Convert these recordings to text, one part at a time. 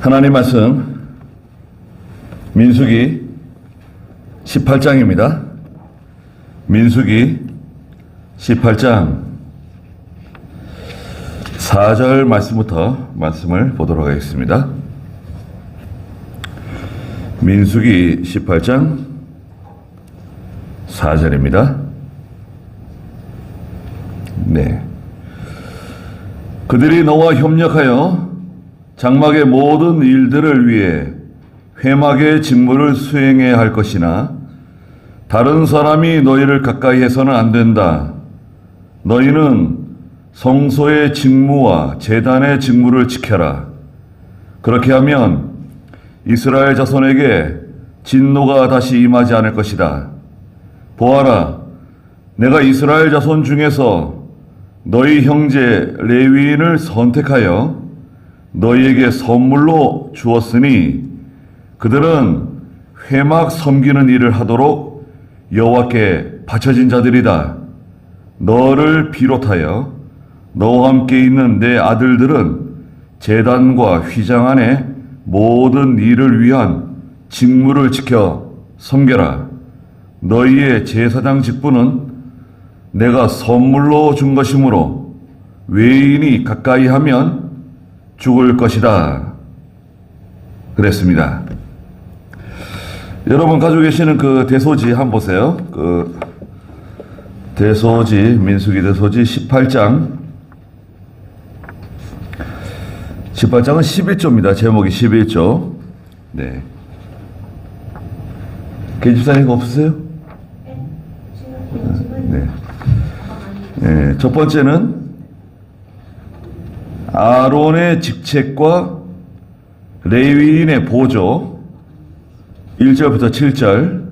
하나님 말씀 민수기 18장입니다. 민수기 18장 4절 말씀부터 말씀을 보도록 하겠습니다. 민수기 18장 4절입니다. 네. 그들이 너와 협력하여 장막의 모든 일들을 위해 회막의 직무를 수행해야 할 것이나 다른 사람이 너희를 가까이 해서는 안 된다. 너희는 성소의 직무와 제단의 직무를 지켜라. 그렇게 하면 이스라엘 자손에게 진노가 다시 임하지 않을 것이다. 보아라, 내가 이스라엘 자손 중에서 너희 형제 레위인을 선택하여 너희에게 선물로 주었으니 그들은 회막 섬기는 일을 하도록 여호와께 바쳐진 자들이다. 너를 비롯하여 너와 함께 있는 내 아들들은 제단과 휘장 안에 모든 일을 위한 직무를 지켜 섬겨라. 너희의 제사장 직분은 내가 선물로 준 것이므로 외인이 가까이 하면 죽을 것이다. 그랬습니다. 여러분 가지고 계시는 그 대소지 한번 보세요. 그 대소지, 민수기 대소지 18장은 11조입니다. 제목이 11조. 네. 계집사님 없으세요? 네. 네. 첫 번째는 아론의 직책과 레위인의 보조 1절부터 7절.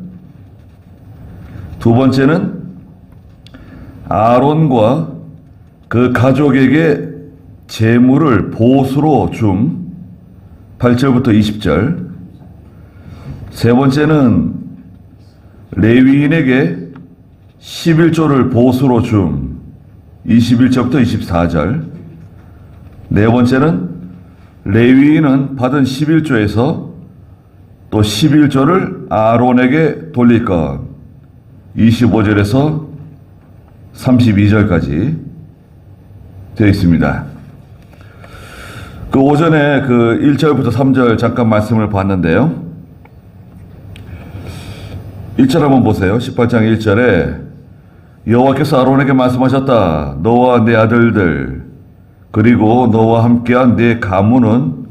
두 번째는 아론과 그 가족에게 재물을 보수로 줌 8절부터 20절. 세 번째는 레위인에게 11조를 보수로 줌 21절부터 24절. 네 번째는 레위인은 받은 11조에서 또 11조를 아론에게 돌릴 것 25절에서 32절까지 되어 있습니다. 그 오전에 그 1절부터 3절 잠깐 말씀을 봤는데요. 1절 한번 보세요. 18장 1절에 여호와께서 아론에게 말씀하셨다. 너와 내 아들들 그리고 너와 함께한 네 가문은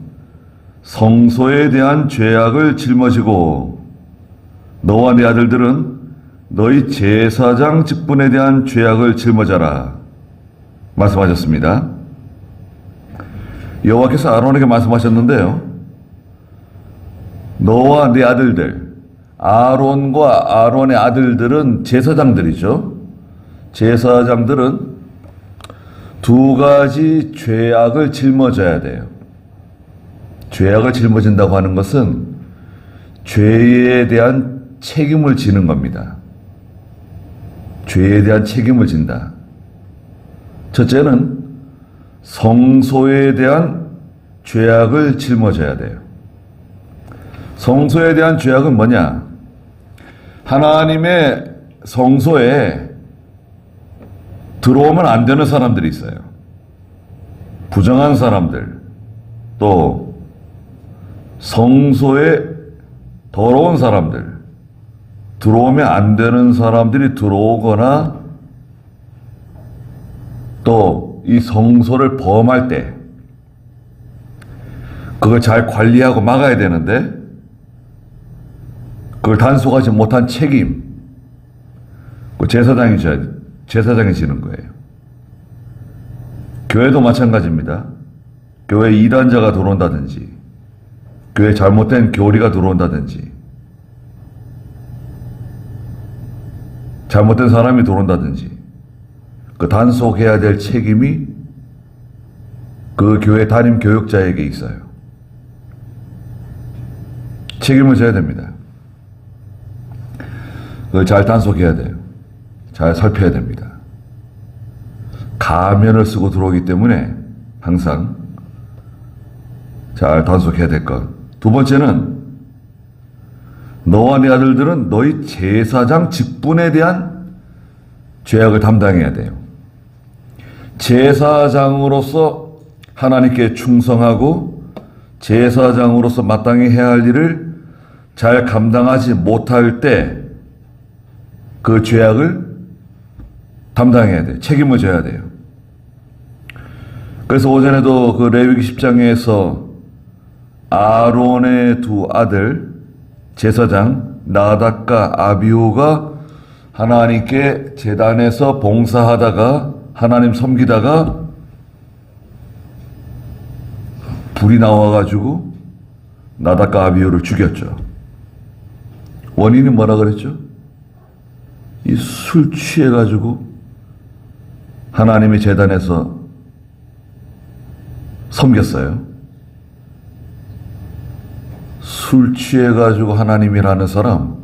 성소에 대한 죄악을 짊어지고 너와 네 아들들은 너희 제사장 직분에 대한 죄악을 짊어져라 말씀하셨습니다. 여호와께서 아론에게 말씀하셨는데요. 너와 네 아들들, 아론과 아론의 아들들은 제사장들이죠. 제사장들은 두 가지 죄악을 짊어져야 돼요. 죄악을 짊어진다고 하는 것은 죄에 대한 책임을 지는 겁니다. 죄에 대한 책임을 진다. 첫째는 성소에 대한 죄악을 짊어져야 돼요. 성소에 대한 죄악은 뭐냐? 하나님의 성소에 들어오면 안 되는 사람들이 있어요. 부정한 사람들, 또 성소에 더러운 사람들, 들어오면 안 되는 사람들이 들어오거나 또 이 성소를 범할 때 그걸 잘 관리하고 막아야 되는데 그걸 단속하지 못한 책임, 그 제사장이 지는 거예요. 교회도 마찬가지입니다. 교회에 이단자가 들어온다든지 교회에 잘못된 교리가 들어온다든지 잘못된 사람이 들어온다든지 그 단속해야 될 책임이 그 교회 담임 교육자에게 있어요. 책임을 져야 됩니다. 그걸 잘 단속해야 돼요. 잘 살펴야 됩니다. 가면을 쓰고 들어오기 때문에 항상 잘 단속해야 될 것. 두 번째는 너와 네 아들들은 너희 제사장 직분에 대한 죄악을 담당해야 돼요. 제사장으로서 하나님께 충성하고 제사장으로서 마땅히 해야 할 일을 잘 감당하지 못할 때 그 죄악을 담당해야 돼요. 책임을 져야 돼요. 그래서 오전에도 그 레위기 10장에서 아론의 두 아들 제사장 나답과 아비후가 하나님께 제단에서 봉사하다가 하나님 섬기다가 불이 나와가지고 나답과 아비후를 죽였죠. 원인이 뭐라 그랬죠? 이 술 취해가지고 하나님의 제단에서 섬겼어요. 술 취해가지고 하나님이라는 사람,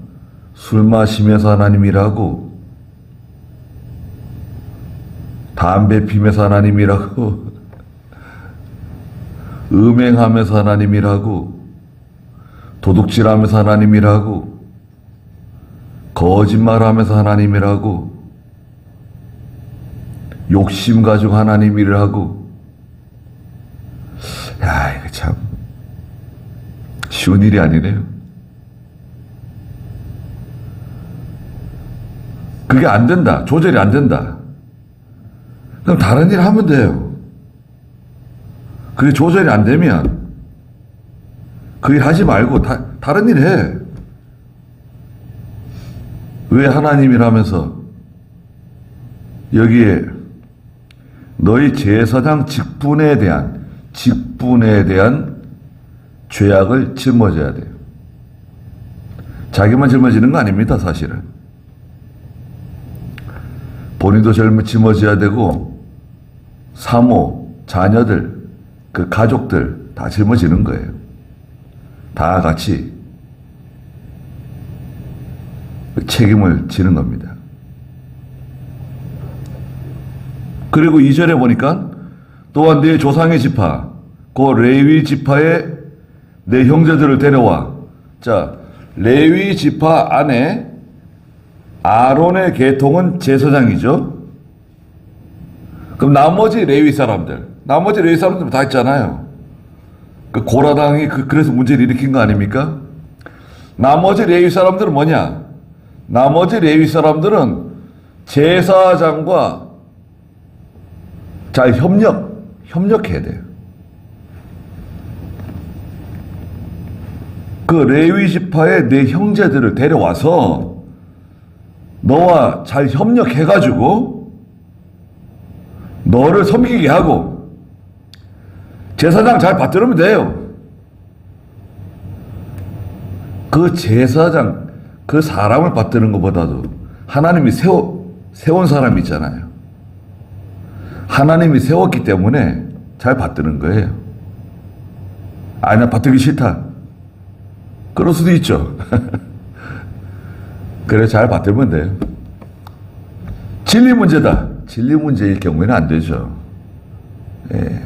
술 마시면서 하나님이라고, 담배 피면서 하나님이라고, 음행하면서 하나님이라고, 도둑질하면서 하나님이라고, 거짓말하면서 하나님이라고, 욕심 가지고 하나님 일을 하고, 야, 이거 참 쉬운 일이 아니네요. 그게 안 된다. 조절이 안 된다. 그럼 다른 일 하면 돼요. 그게 조절이 안 되면 그 일 하지 말고 다른 일 해. 왜 하나님이라면서 여기에 너희 제사장 직분에 대한 죄악을 짊어져야 돼요. 자기만 짊어지는 거 아닙니다, 사실은. 본인도 짊어져야 되고, 사모, 자녀들, 그 가족들 다 짊어지는 거예요. 다 같이 책임을 지는 겁니다. 그리고 2절에 보니까 또한 네 조상의 지파, 그 레위 지파에 내 형제들을 데려와. 자, 레위 지파 안에 아론의 계통은 제사장이죠. 그럼 나머지 레위 사람들 다 있잖아요. 그 고라당이 그래서 문제를 일으킨 거 아닙니까? 나머지 레위 사람들은 뭐냐? 나머지 레위 사람들은 제사장과 잘 협력해야 돼요. 그 레위 지파의 내 형제들을 데려와서 너와 잘 협력해가지고 너를 섬기게 하고 제사장 잘 받들으면 돼요. 그 제사장, 그 사람을 받드는 것보다도 하나님이 세운 사람이 있잖아요. 하나님이 세웠기 때문에 잘 받드는 거예요. 아니, 나 받들기 싫다. 그럴 수도 있죠. 그래, 잘 받들면 돼요. 진리 문제다. 진리 문제일 경우에는 안 되죠. 예.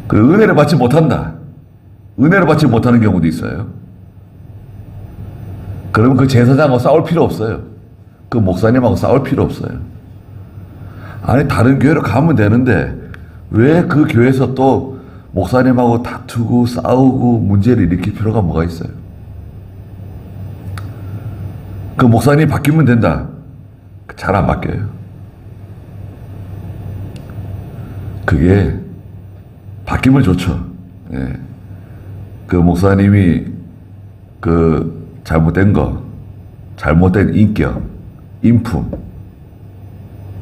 그 은혜를 받지 못한다. 은혜를 받지 못하는 경우도 있어요. 그러면 그 제사장하고 싸울 필요 없어요. 그 목사님하고 싸울 필요 없어요. 아니, 다른 교회로 가면 되는데 왜 그 교회에서 또 목사님하고 다투고 싸우고 문제를 일으킬 필요가 뭐가 있어요? 그 목사님이 바뀌면 된다. 잘 안 바뀌어요. 그게 바뀌면 좋죠. 예. 그 목사님이 그 잘못된 인격, 인품,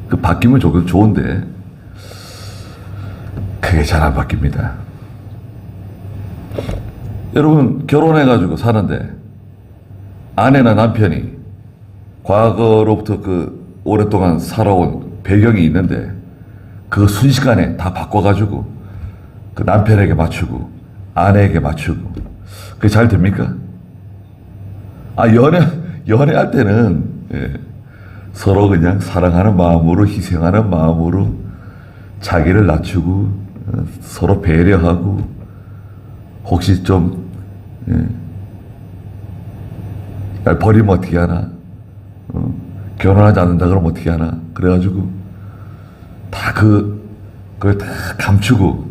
그 바뀌면 좋은데 그게 잘 안 바뀝니다. 여러분, 결혼해가지고 사는데 아내나 남편이 과거로부터 그 오랫동안 살아온 배경이 있는데 그 순식간에 다 바꿔가지고 그 남편에게 맞추고 아내에게 맞추고 그게 잘 됩니까? 아, 연애할 때는 예, 서로 그냥 사랑하는 마음으로 희생하는 마음으로 자기를 낮추고 서로 배려하고 혹시 좀 날 버리면 어떻게 하나, 결혼하지 않는다 그러면 어떻게 하나, 그래가지고 다 그걸 다 감추고,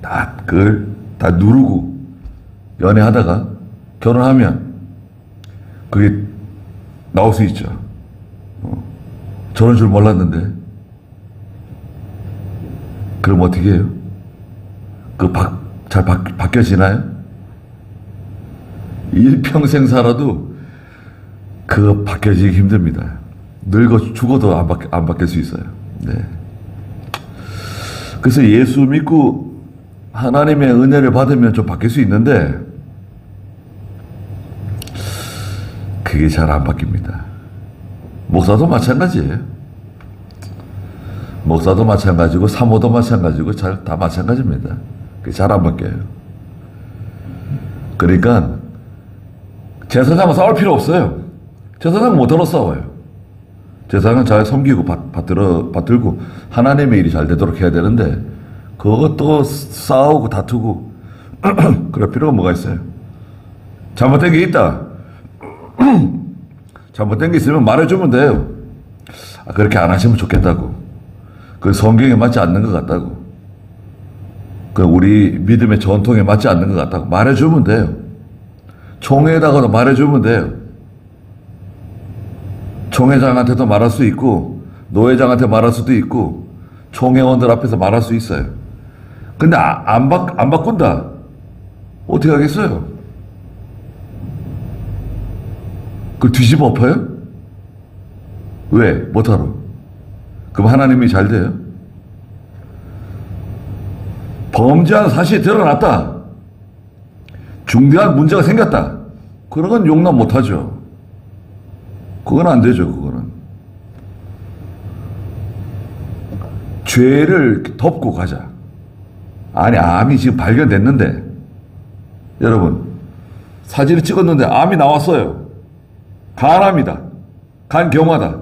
다 그걸 다 누르고 연애하다가 결혼하면 그게 나올 수 있죠. 저런 줄 몰랐는데. 그럼 어떻게 해요? 잘 바뀌어지나요? 일평생 살아도 그거 바뀌어지기 힘듭니다. 늙어 죽어도 안 바뀔 수 있어요. 네. 그래서 예수 믿고 하나님의 은혜를 받으면 좀 바뀔 수 있는데 그게 잘 안 바뀝니다. 목사도 마찬가지예요. 목사도 마찬가지고 사모도 마찬가지고 다 마찬가지입니다. 그게 잘 안 바뀌어요. 그러니까 제사장은 싸울 필요 없어요. 제사장은 뭐더러 싸워요. 제사장은 잘 섬기고 받들고 하나님의 일이 잘 되도록 해야 되는데 그것도 싸우고 다투고 그럴 필요가 뭐가 있어요. 잘못된 게 있다. 잘못된 게 있으면 말해주면 돼요. 그렇게 안 하시면 좋겠다고. 그 성경에 맞지 않는 것 같다고. 그 우리 믿음의 전통에 맞지 않는 것 같다고 말해주면 돼요. 총회에다가도 말해주면 돼요. 총회장한테도 말할 수 있고 노회장한테 말할 수도 있고 총회원들 앞에서 말할 수 있어요. 근데 안 바꾼다. 어떻게 하겠어요? 그걸 뒤집어 엎어요? 왜? 못하러? 그럼 하나님이 잘 돼요? 범죄한 사실이 드러났다. 중대한 문제가 생겼다. 그런 건 용납 못하죠. 그건 안 되죠. 그거는. 죄를 덮고 가자. 아니, 암이 지금 발견됐는데 여러분 사진을 찍었는데 암이 나왔어요. 간암이다. 간경화다.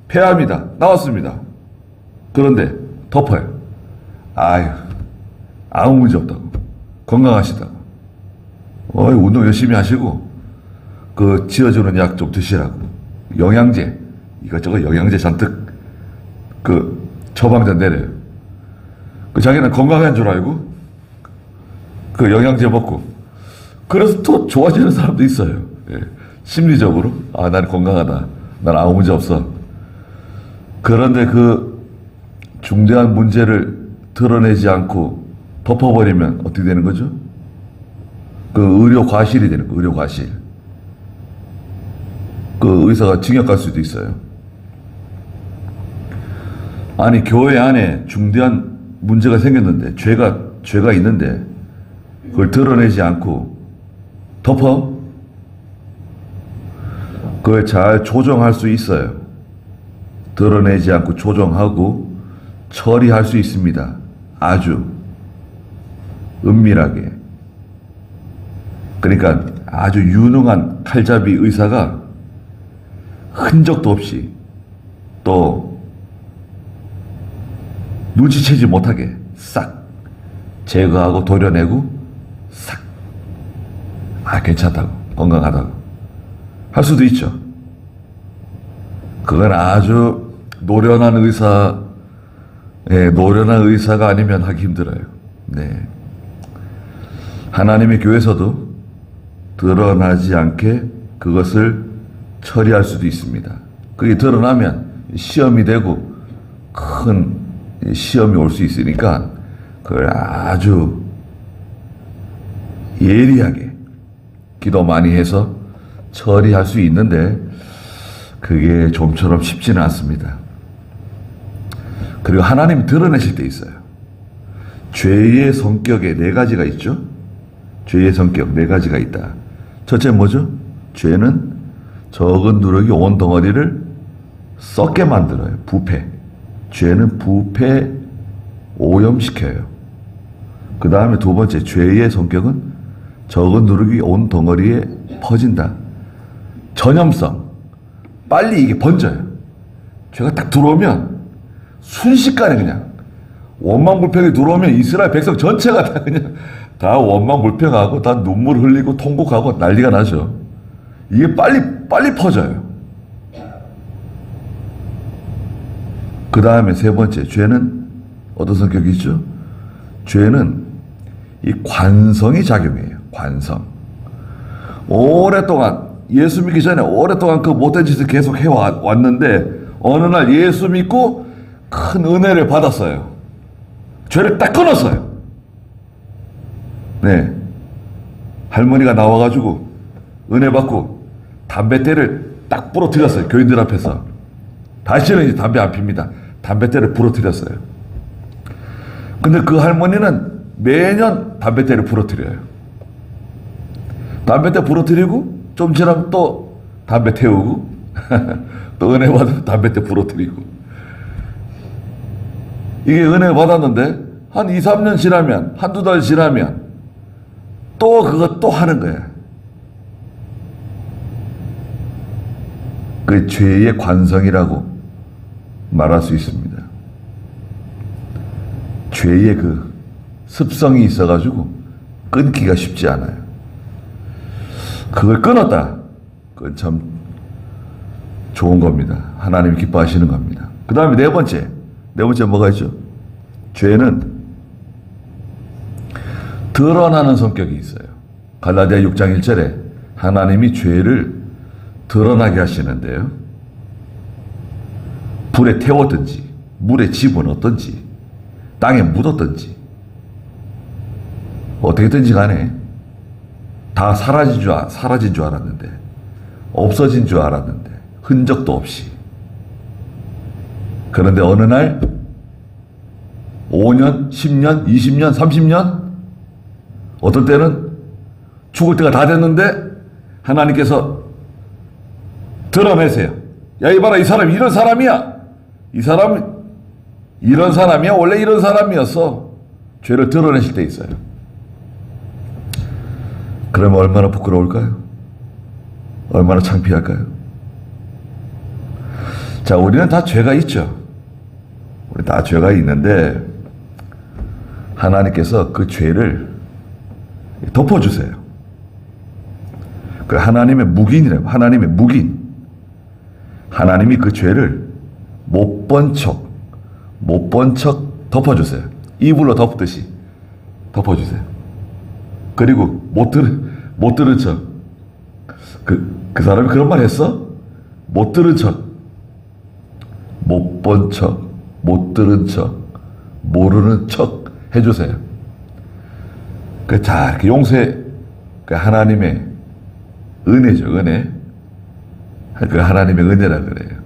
폐암이다. 나왔습니다. 그런데 덮어요. 아유, 아무 문제 없다고. 건강하시다고. 운동 열심히 하시고 그 지어주는 약 좀 드시라고. 영양제, 이것저것 영양제 잔뜩 그 처방전 내려요. 그 자기는 건강한 줄 알고 그 영양제 먹고 그래서 또 좋아지는 사람도 있어요. 예. 심리적으로 난 건강하다. 난 아무 문제 없어. 그런데 그 중대한 문제를 드러내지 않고 덮어버리면 어떻게 되는 거죠? 그 의료 과실이 되는 거예요. 의료 과실. 그 의사가 징역 갈 수도 있어요. 아니, 교회 안에 중대한 문제가 생겼는데 죄가 있는데 그걸 드러내지 않고 덮어? 그걸 잘 조정할 수 있어요. 드러내지 않고 조정하고 처리할 수 있습니다. 아주 은밀하게. 그러니까 아주 유능한 칼잡이 의사가 흔적도 없이 또 눈치채지 못하게 싹 제거하고 도려내고 싹 괜찮다고, 건강하다고 할 수도 있죠. 그건 아주 노련한 의사가 아니면 하기 힘들어요. 네. 하나님의 교회에서도 드러나지 않게 그것을 처리할 수도 있습니다. 그게 드러나면 시험이 되고 큰 시험이 올 수 있으니까 그걸 아주 예리하게 기도 많이 해서 처리할 수 있는데 그게 좀처럼 쉽지는 않습니다. 그리고 하나님이 드러내실 때 있어요. 죄의 성격에 4가지가 있죠. 죄의 성격 4가지가 있다. 첫째 뭐죠? 죄는 적은 누룩이 온 덩어리를 썩게 만들어요. 부패. 죄는 부패 오염시켜요. 그 다음에 2번째, 죄의 성격은 적은 누룩이 온 덩어리에 퍼진다. 전염성. 빨리 이게 번져요. 죄가 딱 들어오면 순식간에 그냥 원망불평이 들어오면 이스라엘 백성 전체가 다 그냥 다 원망불평하고 다 눈물 흘리고 통곡하고 난리가 나죠. 이게 빨리 퍼져요. 그 다음에 세 번째, 죄는 어떤 성격이죠? 죄는 이 관성이 작용해요. 관성. 오랫동안 예수 믿기 전에 오랫동안 그 못된 짓을 계속 해왔는데 어느 날 예수 믿고 큰 은혜를 받았어요. 죄를 딱 끊었어요. 네. 할머니가 나와가지고 은혜 받고 담뱃대를 딱 부러뜨렸어요. 교인들 앞에서. 다시는 이제 담배 안 핍니다. 담뱃대를 부러뜨렸어요. 근데 그 할머니는 매년 담뱃대를 부러뜨려요. 담뱃대 부러뜨리고 좀 지나면 또 담배 태우고 또 은혜 받으면 담뱃대 부러뜨리고. 이게 은혜 받았는데 한 2, 3년 지나면 한두 달 지나면 또 그거 또 하는 거야. 그 죄의 관성이라고 말할 수 있습니다. 죄의 그 습성이 있어가지고 끊기가 쉽지 않아요. 그걸 끊었다. 그건 참 좋은 겁니다. 하나님이 기뻐하시는 겁니다. 그 다음에 네 번째 뭐가 있죠? 죄는 드러나는 성격이 있어요. 갈라디아 6장 1절에 하나님이 죄를 드러나게 하시는데요. 불에 태웠든지 물에 집어넣었든지 땅에 묻었든지 어떻게든지 간에 다 사라진 줄 알았는데 없어진 줄 알았는데 흔적도 없이. 그런데 어느 날 5년, 10년, 20년, 30년 어떨 때는 죽을 때가 다 됐는데 하나님께서 드러내세요. 야, 이봐라, 이 사람이 이런 사람이야. 이 사람이 이런 사람이야. 원래 이런 사람이었어. 죄를 드러내실 때 있어요. 그러면 얼마나 부끄러울까요? 얼마나 창피할까요? 자, 우리는 다 죄가 있죠. 우리 다 죄가 있는데 하나님께서 그 죄를 덮어주세요. 그 하나님의 묵인이라고. 하나님의 묵인. 하나님이 그 죄를 못 본 척 덮어주세요. 이불로 덮듯이 덮어주세요. 그리고 못 들은 척. 그 사람이 그런 말 했어? 못 들은 척. 못 본 척. 못 들은 척. 모르는 척 해주세요. 자, 이렇게 용서해. 그 하나님의 은혜죠, 은혜. 그 하나님의 은혜라 그래요.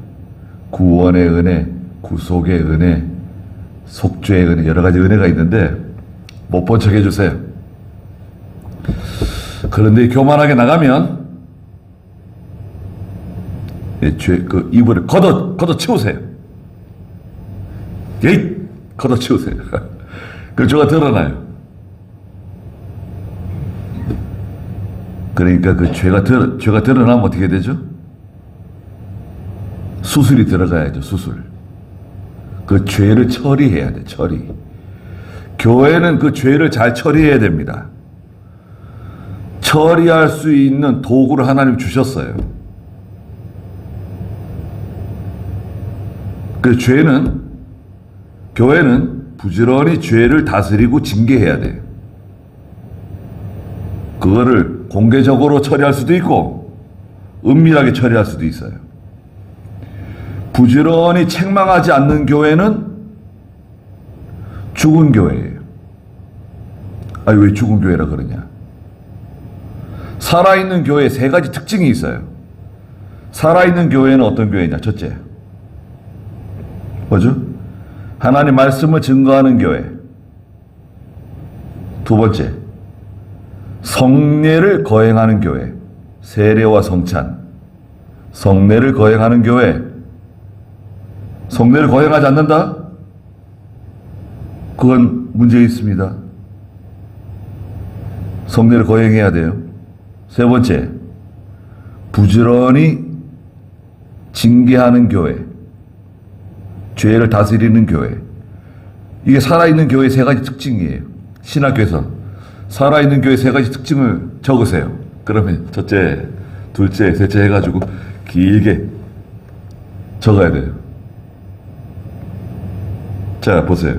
구원의 은혜, 구속의 은혜, 속죄의 은혜, 여러 가지 은혜가 있는데 못 본 척 해주세요. 그런데 교만하게 나가면 그 이불을 걷어 치우세요. 예이! 걷어 치우세요. 그 죄가 드러나요. 그러니까 그 죄가 드러나면 어떻게 되죠? 수술이 들어가야죠, 수술. 그 죄를 처리해야 돼, 처리. 교회는 그 죄를 잘 처리해야 됩니다. 처리할 수 있는 도구를 하나님 주셨어요. 그 교회는 부지런히 죄를 다스리고 징계해야 돼요. 그거를 공개적으로 처리할 수도 있고 은밀하게 처리할 수도 있어요. 부지런히 책망하지 않는 교회는 죽은 교회예요. 아니, 왜 죽은 교회라 그러냐? 살아있는 교회에 세 가지 특징이 있어요. 살아있는 교회는 어떤 교회냐? 첫째, 뭐죠? 하나님 말씀을 증거하는 교회. 두 번째, 성례를 거행하는 교회. 세례와 성찬. 성례를 거행하는 교회. 성례를 거행하지 않는다? 그건 문제 있습니다. 성례를 거행해야 돼요. 세 번째, 부지런히 징계하는 교회. 죄를 다스리는 교회. 이게 살아있는 교회의 세 가지 특징이에요. 신학교에서 살아있는 교회의 세 가지 특징을 적으세요. 그러면 첫째, 둘째, 셋째 해가지고 길게 적어야 돼요. 자, 보세요.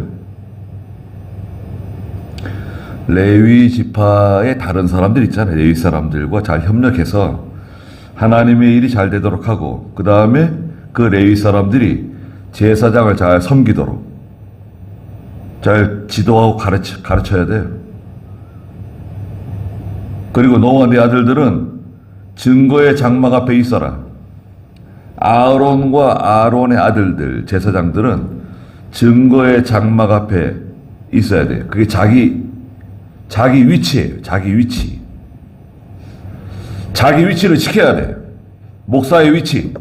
레위 지파의 다른 사람들 있잖아요. 레위 사람들과 잘 협력해서 하나님의 일이 잘 되도록 하고, 그 다음에 그 레위 사람들이 제사장을 잘 섬기도록 잘 지도하고 가르쳐야 돼요. 그리고 너와 네 아들들은 증거의 장막 앞에 있어라. 아론과 아론의 아들들, 제사장들은 증거의 장막 앞에 있어야 돼요. 그게 자기 위치예요. 자기 위치. 자기 위치를 지켜야 돼요. 목사의 위치.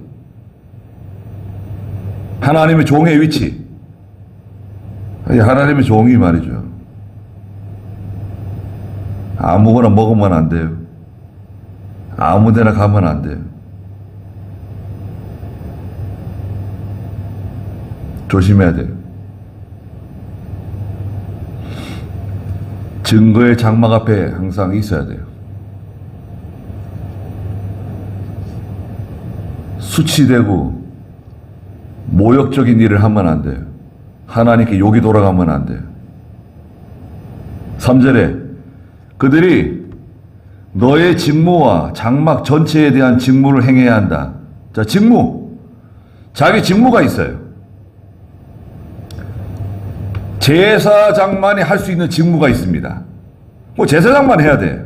하나님의 종의 위치. 하나님의 종이 말이죠. 아무거나 먹으면 안 돼요. 아무 데나 가면 안 돼요. 조심해야 돼요. 증거의 장막 앞에 항상 있어야 돼요. 수치되고 모욕적인 일을 하면 안 돼요. 하나님께 욕이 돌아가면 안 돼요. 3절에 그들이 너의 직무와 장막 전체에 대한 직무를 행해야 한다. 자, 직무. 자기 직무가 있어요. 제사장만이 할 수 있는 직무가 있습니다. 뭐 제사장만 해야 돼.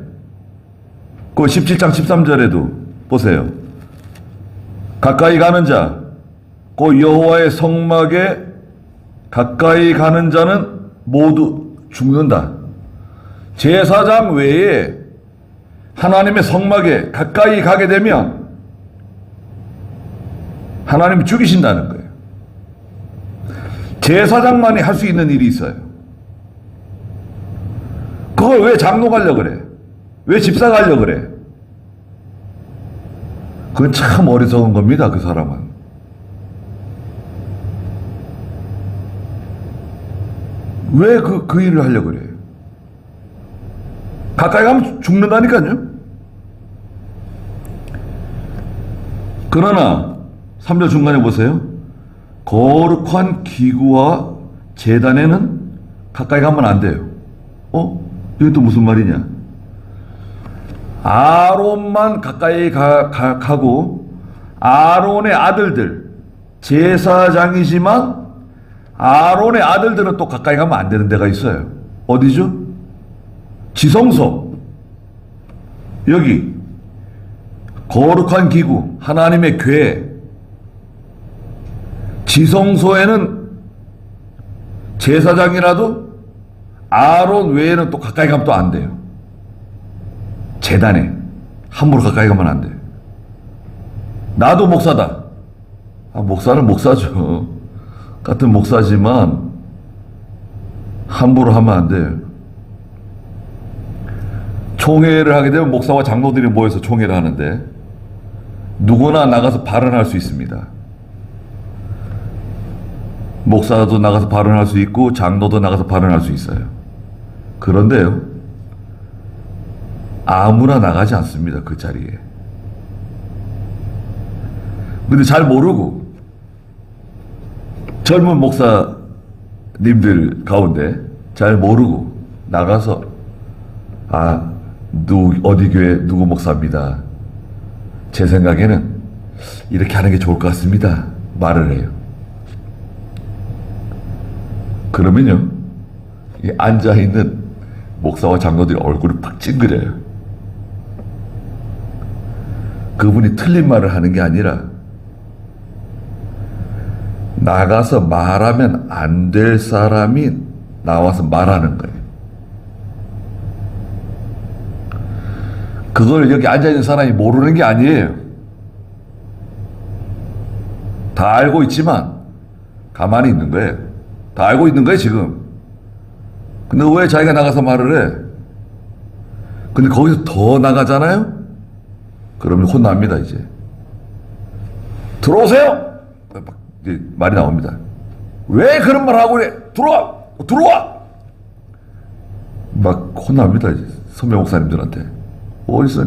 그 17장 13절에도 보세요. 가까이 가는 자, 그 여호와의 성막에 가까이 가는 자는 모두 죽는다. 제사장 외에 하나님의 성막에 가까이 가게 되면 하나님이 죽이신다는 거예요. 제사장만이 할 수 있는 일이 있어요. 그걸 왜 장로 가려고 그래? 왜 집사 가려고 그래? 그건 참 어리석은 겁니다, 그 사람은. 왜 그 일을 하려고 그래? 가까이 가면 죽는다니까요. 그러나 3절 중간에 보세요. 거룩한 기구와 제단에는 가까이 가면 안 돼요. 이게 또 무슨 말이냐? 아론만 가까이 가고 아론의 아들들, 제사장이지만 아론의 아들들은 또 가까이 가면 안 되는 데가 있어요. 어디죠? 지성소. 여기 거룩한 기구, 하나님의 궤. 지성소에는 제사장이라도 아론 외에는 또 가까이 가면 또 안 돼요. 제단에 함부로 가까이 가면 안 돼요. 나도 목사다. 목사는 목사죠. 같은 목사지만 함부로 하면 안 돼요. 총회를 하게 되면 목사와 장로들이 모여서 총회를 하는데 누구나 나가서 발언할 수 있습니다. 목사도 나가서 발언할 수 있고 장로도 나가서 발언할 수 있어요. 그런데요, 아무나 나가지 않습니다. 그 자리에. 근데 잘 모르고 젊은 목사님들 가운데 잘 모르고 나가서 어디 교회 누구 목사입니다. 제 생각에는 이렇게 하는 게 좋을 것 같습니다. 말을 해요. 그러면요, 이 앉아있는 목사와 장로들이 얼굴이 팍 찡그려요. 그분이 틀린 말을 하는 게 아니라 나가서 말하면 안 될 사람이 나와서 말하는 거예요. 그걸 여기 앉아있는 사람이 모르는 게 아니에요. 다 알고 있지만 가만히 있는 거예요. 다 알고 있는 거예요, 지금. 근데 왜 자기가 나가서 말을 해? 근데 거기서 더 나가잖아요? 그러면 혼납니다, 이제. 들어오세요! 이제 말이 나옵니다. 왜 그런 말 하고 그래? 들어와! 들어와! 막 혼납니다. 선배 목사님들한테. 어디서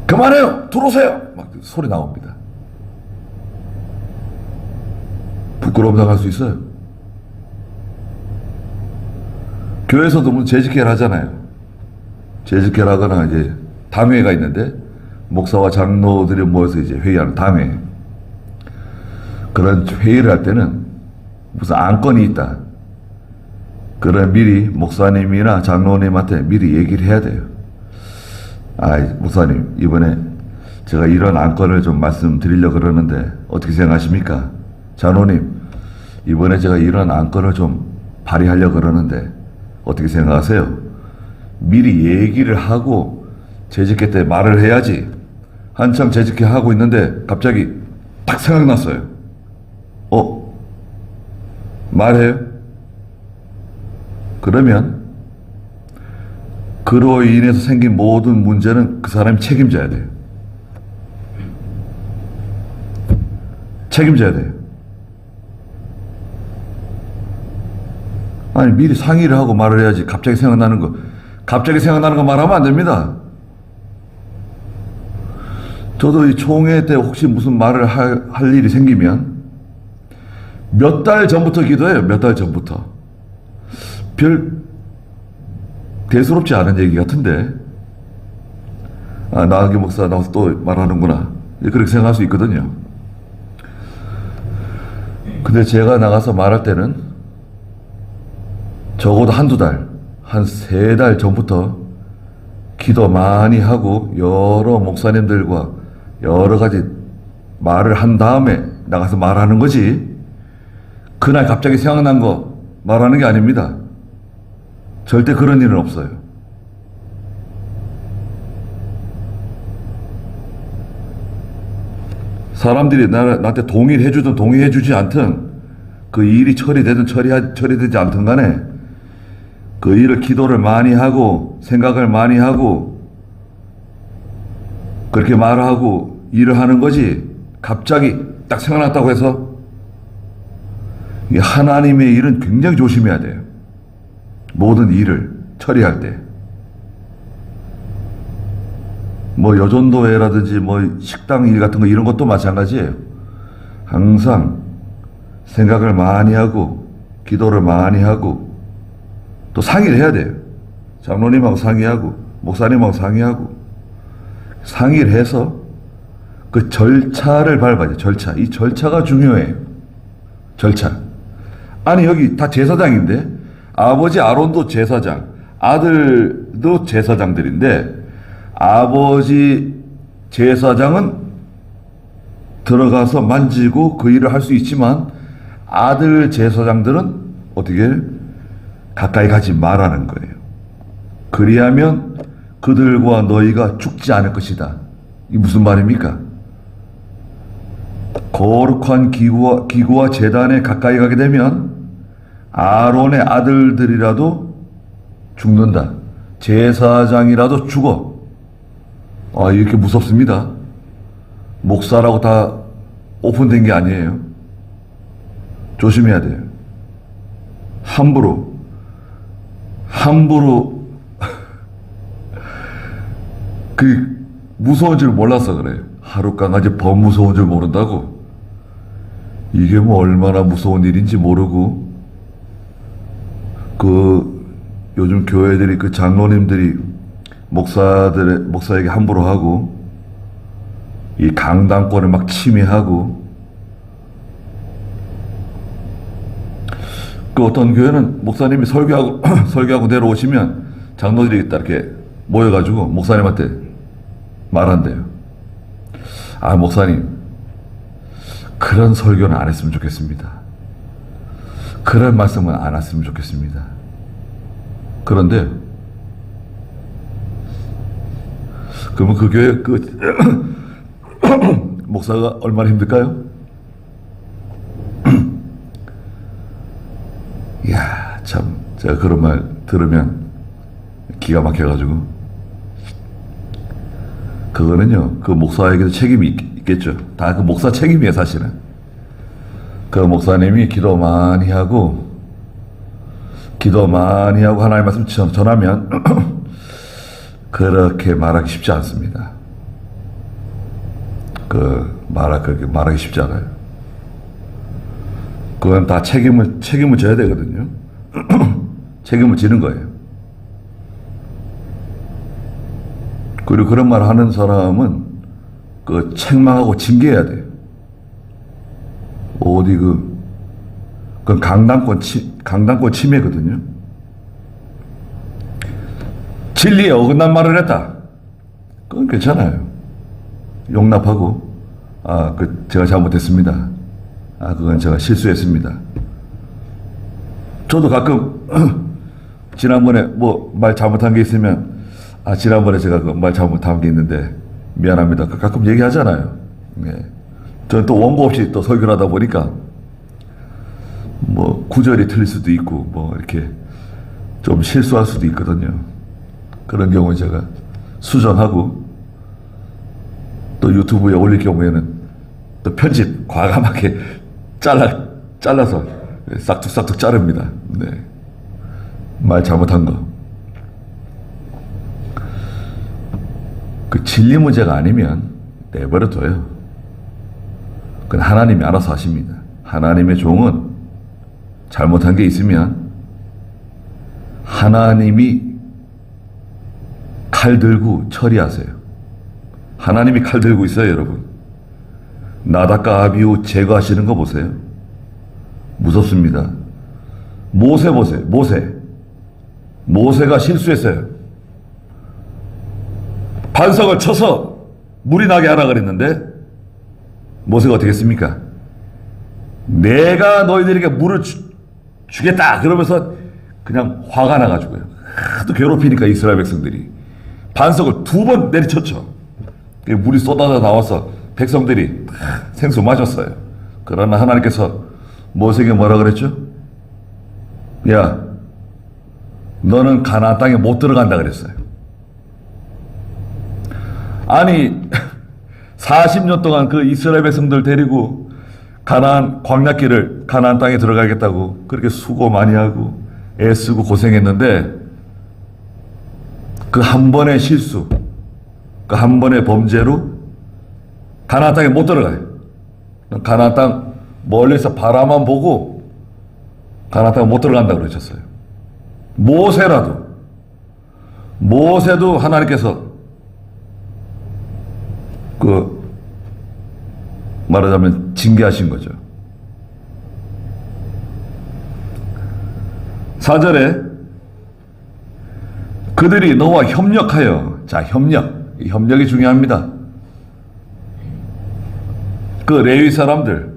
그만해요! 들어오세요! 막 소리 나옵니다. 부끄러움 당할 수 있어요. 교회에서도 뭐 재직회를 하잖아요. 재직회를 하거나 이제 당회가 있는데 목사와 장로들이 모여서 이제 회의하는 당회. 그런 회의를 할 때는 무슨 안건이 있다. 그런 미리 목사님이나 장로님한테 미리 얘기를 해야 돼요. 아, 목사님, 이번에 제가 이런 안건을 좀 말씀드리려고 그러는데 어떻게 생각하십니까? 장로님, 이번에 제가 이런 안건을 좀 발의하려고 그러는데 어떻게 생각하세요? 미리 얘기를 하고 재직회 때 말을 해야지. 한참 재직회 하고 있는데 갑자기 딱 생각났어요. 말해요? 그러면 그로 인해서 생긴 모든 문제는 그 사람이 책임져야 돼요. 책임져야 돼요. 아니, 미리 상의를 하고 말을 해야지. 갑자기 생각나는 거 말하면 안 됩니다. 저도 이 총회 때 혹시 무슨 말을 할 일이 생기면 몇 달 전부터 기도해요. 몇 달 전부터. 별 대수롭지 않은 얘기 같은데, 아, 나은기 목사 나와서 또 말하는구나, 그렇게 생각할 수 있거든요. 근데 제가 나가서 말할 때는 적어도 한두 달, 한 3달 전부터 기도 많이 하고 여러 목사님들과 여러 가지 말을 한 다음에 나가서 말하는 거지, 그날 갑자기 생각난 거 말하는 게 아닙니다. 절대 그런 일은 없어요. 사람들이 나한테 동의를 해주든 동의해주지 않든, 그 일이 처리되든 처리되지 않든 간에 그 일을 기도를 많이 하고 생각을 많이 하고 그렇게 말하고 일을 하는 거지, 갑자기 딱 생각났다고 해서. 하나님의 일은 굉장히 조심해야 돼요. 모든 일을 처리할 때. 뭐 여전도회라든지 뭐 식당 일 같은 거, 이런 것도 마찬가지예요. 항상 생각을 많이 하고 기도를 많이 하고 또 상의를 해야 돼요. 장로님하고 상의하고 목사님하고 상의를 해서 그 절차를 밟아야죠. 절차. 이 절차가 중요해요. 절차. 아니, 여기 다 제사장인데, 아버지 아론도 제사장, 아들도 제사장들인데, 아버지 제사장은 들어가서 만지고 그 일을 할 수 있지만 아들 제사장들은 어떻게 가까이 가지 말라는 거예요. 그리하면 그들과 너희가 죽지 않을 것이다. 이게 무슨 말입니까? 거룩한 기구와 제단에 가까이 가게 되면 아론의 아들들이라도 죽는다. 제사장이라도 죽어. 아, 이렇게 무섭습니다. 목사라고 다 오픈된 게 아니에요. 조심해야 돼요. 함부로 그 무서운 줄 몰라서 그래요. 하루 강아지 범 무서운 줄 모른다고. 이게 뭐 얼마나 무서운 일인지 모르고, 그 요즘 교회들이 그 장로님들이 목사에게 함부로 하고, 이 강당권을 막 침해하고, 그 어떤 교회는 목사님이 설교하고 내려오시면 장로들이 딱 이렇게 모여가지고 목사님한테 말한대요. 아, 목사님, 그런 설교는 안 했으면 좋겠습니다. 그런 말씀은 안 했으면 좋겠습니다. 그런데 그러면 그 교회 목사가 얼마나 힘들까요? 이야, 참, 제가 그런 말 들으면 기가 막혀가지고, 그거는요, 그 목사에게도 책임이 있겠죠. 다 그 목사 책임이에요, 사실은. 그 목사님이 기도 많이 하고 하나님 말씀 전하면 그렇게 말하기 쉽지 않습니다. 그렇게 말하기 쉽지 않아요. 그건 다 책임을 져야 되거든요. 책임을 지는 거예요. 그리고 그런 말 하는 사람은 그 책망하고 징계해야 돼요. 어디 그건 강당권 침해거든요. 진리에 어긋난 말을 했다. 그건 괜찮아요. 용납하고, 제가 잘못했습니다. 그건 제가 실수했습니다. 저도 가끔, 지난번에 말 잘못한 게 있으면, 지난번에 제가 그 말 잘못한 게 있는데, 미안합니다. 가끔 얘기하잖아요. 예. 저는 또 원고 없이 또 설교를 하다 보니까, 구절이 틀릴 수도 있고, 이렇게 좀 실수할 수도 있거든요. 그런 경우에 제가 수정하고, 또 유튜브에 올릴 경우에는 또 편집 과감하게 잘라서 싹둑싹둑 자릅니다. 네. 말 잘못한 거. 그 진리 문제가 아니면 내버려둬요. 그건 하나님이 알아서 하십니다. 하나님의 종은 잘못한 게 있으면 하나님이 칼 들고 처리하세요. 하나님이 칼 들고 있어요, 여러분. 나답과 아비후 제거하시는 거 보세요. 무섭습니다. 모세 보세요. 모세가 실수했어요. 반석을 쳐서 물이 나게 하라 그랬는데 모세가 어떻게 했습니까? 내가 너희들에게 물을 주겠다 그러면서 그냥 화가 나가지고요. 하도 괴롭히니까 이스라엘 백성들이 반석을 2번 내리쳤죠. 물이 쏟아져 나와서 백성들이 생수 마셨어요. 그러나 하나님께서 모세에게 뭐라 그랬죠? 야, 너는 가나안 땅에 못 들어간다 그랬어요. 아니 40년 동안 그 이스라엘 백성들 데리고 광야길을 가나안 땅에 들어가겠다고 그렇게 수고 많이 하고 애쓰고 고생했는데 그 한 번의 실수, 그 한 번의 범죄로 가나안 땅에 못 들어가요. 가나안 땅 멀리서 바라만 보고 가나안 땅에 못 들어간다고 그러셨어요. 모세도 하나님께서 말하자면 징계하신 거죠. 4절에 그들이 너와 협력하여, 협력이 중요합니다. 그 레위 사람들,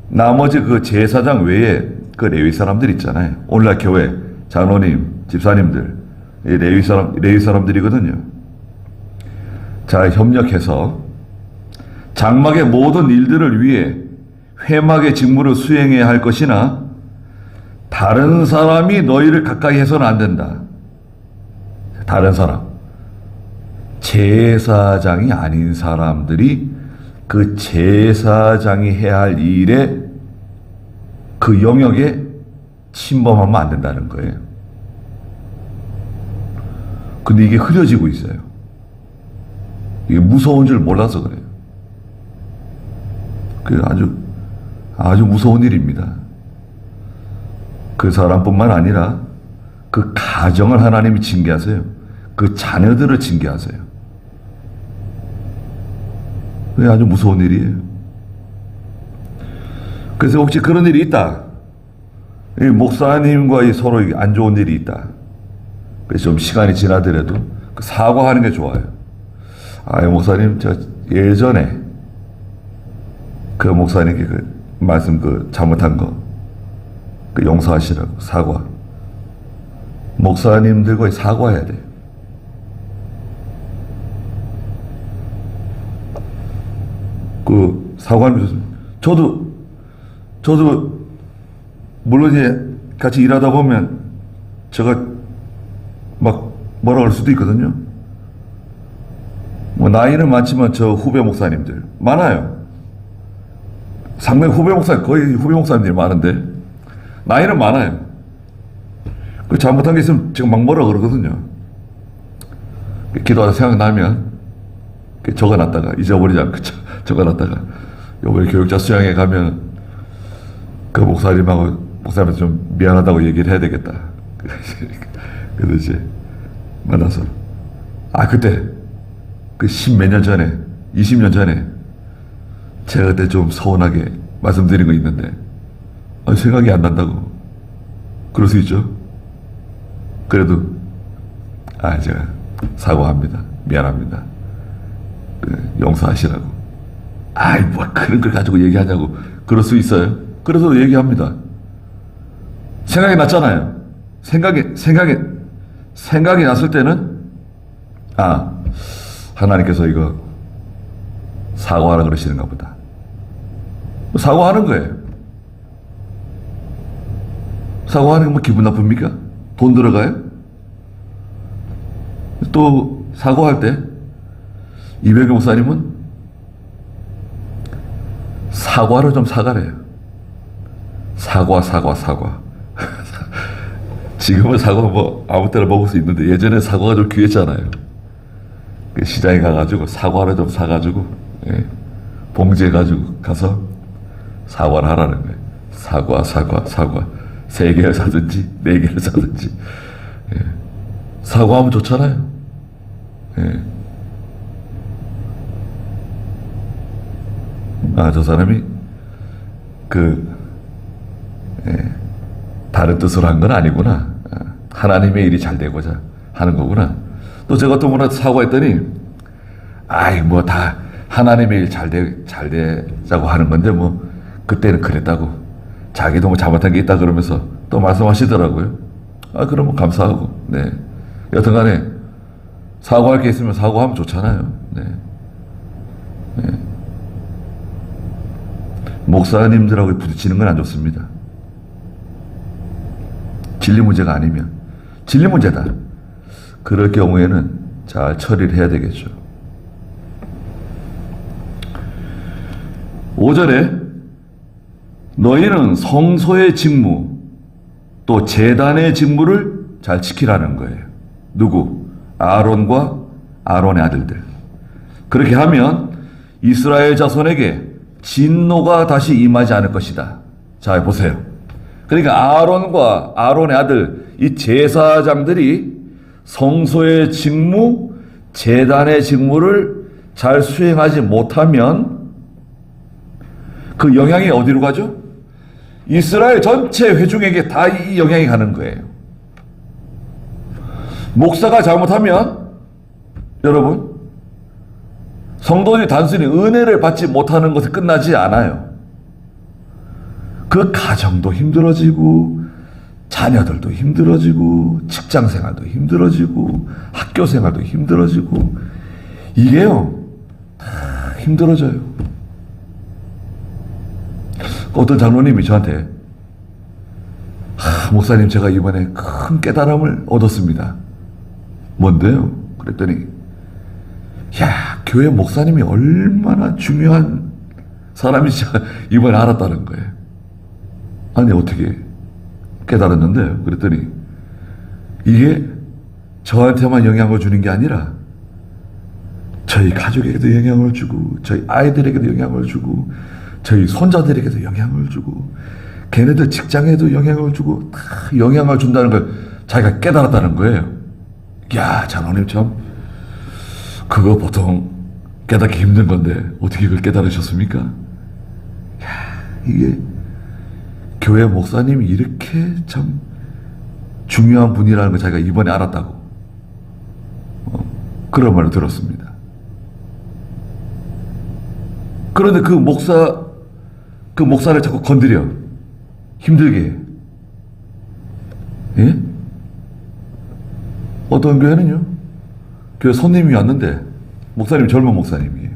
나머지 그 제사장 외에 그 레위 사람들 있잖아요. 오늘날 교회 장로님, 집사님들, 레위 사람들이거든요. 자, 협력해서 장막의 모든 일들을 위해 회막의 직무를 수행해야 할 것이나 다른 사람이 너희를 가까이 해서는 안 된다. 다른 사람, 제사장이 아닌 사람들이 그 제사장이 해야 할 일에 그 영역에 침범하면 안 된다는 거예요. 근데 이게 흐려지고 있어요. 이게 무서운 줄 몰라서 그래요. 그게 아주 무서운 일입니다. 그 사람뿐만 아니라 그 가정을 하나님이 징계하세요. 그 자녀들을 징계하세요. 그게 아주 무서운 일이에요. 그래서 혹시 그런 일이 있다. 이 목사님과 서로 안 좋은 일이 있다. 그래서 좀 시간이 지나더라도 사과하는 게 좋아요. 목사님, 저 예전에 그 목사님께 그 말씀 잘못한 거 용서하시라고 사과. 목사님들과 사과해야 돼요. 사과하는 게 좋습니다. 저도 물론 이제 같이 일하다 보면 제가 막 뭐라 그럴 수도 있거든요. 나이는 많지만 저 후배 목사님들 많아요. 상당히 후배 목사, 거의 후배 목사님들이 많은데, 나이는 많아요. 그 잘못한 게 있으면 지금 막 뭐라 그러거든요. 기도하다 생각나면 적어놨다가, 잊어버리지 않고 적어놨다가, 요번에 교육자 수양회 가면 그 목사님한테 좀 미안하다고 얘기를 해야 되겠다. 그래서 이제 만나서, 그때, 그 10몇 년 전에, 20년 전에, 제가 그때 좀 서운하게 말씀드린 거 있는데, 생각이 안 난다고. 그럴 수 있죠. 그래도, 제가 사과합니다. 미안합니다. 용서하시라고. 뭐 그런 걸 가지고 얘기하냐고. 그럴 수 있어요. 그래서 얘기합니다. 생각이 났잖아요. 생각이 났을 때는, 하나님께서 이거 사과하라 그러시는가 보다. 사과하는 거예요. 사과하는 게 뭐 기분 나쁩니까? 돈 들어가요? 또 사과할 때 이병규 목사님은 사과를 좀 사가래요. 사과. 지금은 사과 뭐 아무 때나 먹을 수 있는데 예전에 사과가 좀 귀했잖아요. 시장에 가가지고 사과를 좀 사가지고 봉지에 가지고 가서 사과를 하라는 거예요. 사과. 3개를 사든지 4개를 사든지. 사과하면 좋잖아요. 저 사람이 다른 뜻으로 한 건 아니구나. 하나님의 일이 잘 되고자 하는 거구나. 또 제가 또 뭐라 사과했더니, 뭐 다 하나님의 일 잘 되자고 하는 건데, 뭐, 그때는 그랬다고. 자기도 뭐 잘못한 게 있다 그러면서 또 말씀하시더라고요. 그러면 감사하고, 네. 여튼 간에, 사과할 게 있으면 사과하면 좋잖아요. 네. 목사님들하고 부딪히는 건 안 좋습니다. 진리 문제가 아니면. 진리 문제다. 그럴 경우에는 잘 처리를 해야 되겠죠. 5절에 너희는 성소의 직무 또 제단의 직무를 잘 지키라는 거예요. 누구? 아론과 아론의 아들들. 그렇게 하면 이스라엘 자손에게 진노가 다시 임하지 않을 것이다. 자, 보세요. 그러니까 아론과 아론의 아들, 이 제사장들이 성소의 직무, 제단의 직무를 잘 수행하지 못하면 그 영향이 어디로 가죠? 이스라엘 전체 회중에게 다 이 영향이 가는 거예요. 목사가 잘못하면 여러분, 성도들이 단순히 은혜를 받지 못하는 것에 끝나지 않아요. 그 가정도 힘들어지고 자녀들도 힘들어지고 직장생활도 힘들어지고 학교생활도 힘들어지고 이게요 다 힘들어져요. 어떤 장로님이 저한테 목사님 제가 이번에 큰 깨달음을 얻었습니다. 뭔데요? 그랬더니 교회 목사님이 얼마나 중요한 사람인지 이번에 알았다는 거예요. 아니 어떻게 깨달았는데요? 그랬더니 이게 저한테만 영향을 주는 게 아니라 저희 가족에게도 영향을 주고 저희 아이들에게도 영향을 주고 저희 손자들에게도 영향을 주고 걔네들 직장에도 영향을 주고 다 영향을 준다는 걸 자기가 깨달았다는 거예요. 장로님 참 그거 보통 깨닫기 힘든 건데 어떻게 그걸 깨달으셨습니까? 이게 교회 목사님이 이렇게 참 중요한 분이라는 걸 자기가 이번에 알았다고 그런 말을 들었습니다. 그런데 그 목사를 자꾸 건드려 힘들게 해. 어떤 교회는요, 교회 손님이 왔는데 목사님이 젊은 목사님이에요.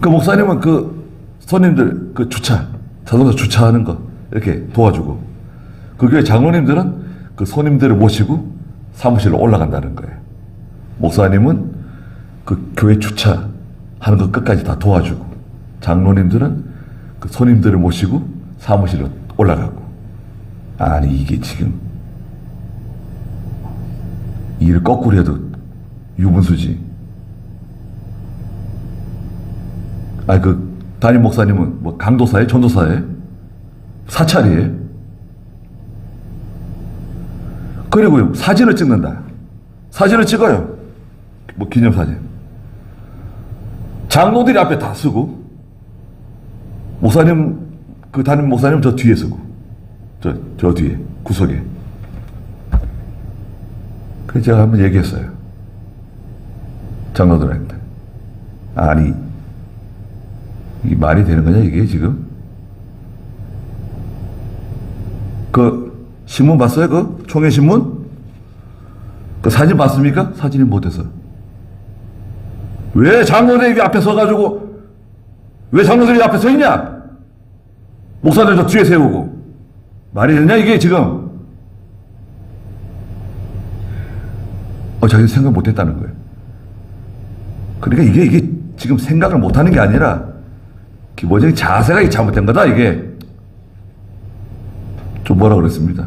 그 목사님은 그 손님들 그 자동차 주차하는 거 이렇게 도와주고 그 교회 장로님들은 그 손님들을 모시고 사무실로 올라간다는 거예요. 목사님은 그 교회 주차하는 거 끝까지 다 도와주고 장로님들은 그 손님들을 모시고 사무실로 올라가고. 아니 이게 지금 일을 거꾸로 해도 유분수지. 아니 그 담임 목사님은 뭐 강도사에 전도사에 사찰이에요. 그리고 사진을 찍는다. 사진을 찍어요. 뭐 기념사진. 장로들이 앞에 다 쓰고 목사님 그 담임 목사님 저 뒤에 쓰고 저 뒤에 구석에. 그래서 제가 한번 얘기했어요. 장로들한테. 아니 이게 말이 되는 거냐 이게 지금? 그 신문 봤어요? 그 총회 신문? 그 사진 봤습니까? 사진이 못해서. 왜 장로들이 앞에 서가지고 왜 장로들이 앞에 서 있냐? 목사들 저 뒤에 세우고. 말이 되냐 이게 지금? 자기 생각 못했다는 거예요. 그러니까 이게 지금 생각을 못하는 게 아니라 기본적인 자세가 잘못된 거다 이게. 좀 뭐라 그랬습니다.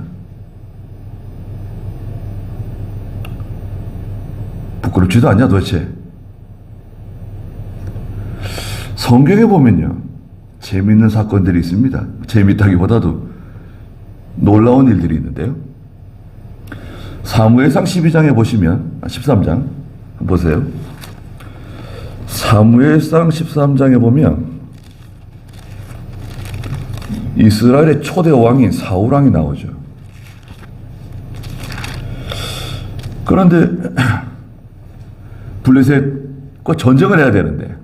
부끄럽지도 않냐 도대체. 성경에 보면요 재미있는 사건들이 있습니다. 재미있다기보다도 놀라운 일들이 있는데요. 사무엘상 12장에 보시면 13장 보세요. 사무엘상 13장에 보면 이스라엘의 초대 왕인 사울왕이 나오죠. 그런데 블레셋과 전쟁을 해야 되는데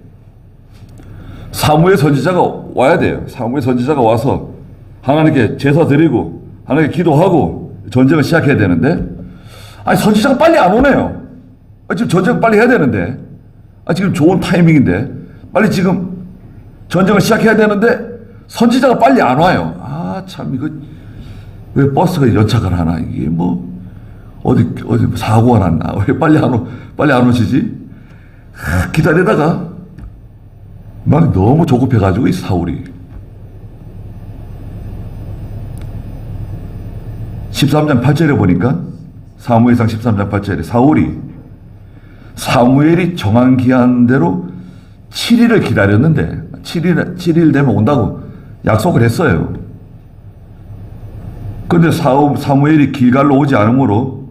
사무엘 선지자가 와야 돼요. 사무엘 선지자가 와서 하나님께 제사 드리고 하나님께 기도하고 전쟁을 시작해야 되는데 아니 선지자가 빨리 안 오네요. 지금 전쟁 빨리 해야 되는데 지금 좋은 타이밍인데 빨리 지금 전쟁을 시작해야 되는데 선지자가 빨리 안 와요. 참 이거 왜 버스가 연착을 하나 이게 뭐 어디 사고가 났나 왜 빨리 안 오시지? 기다리다가 막 너무 조급해가지고 이 사울이 13장 8절에 보니까 사무엘상 13장 8절에 사무엘이 정한 기한대로 7일을 기다렸는데 7일 되면 온다고 약속을 했어요. 그런데 사무엘이 길갈로 오지 않으므로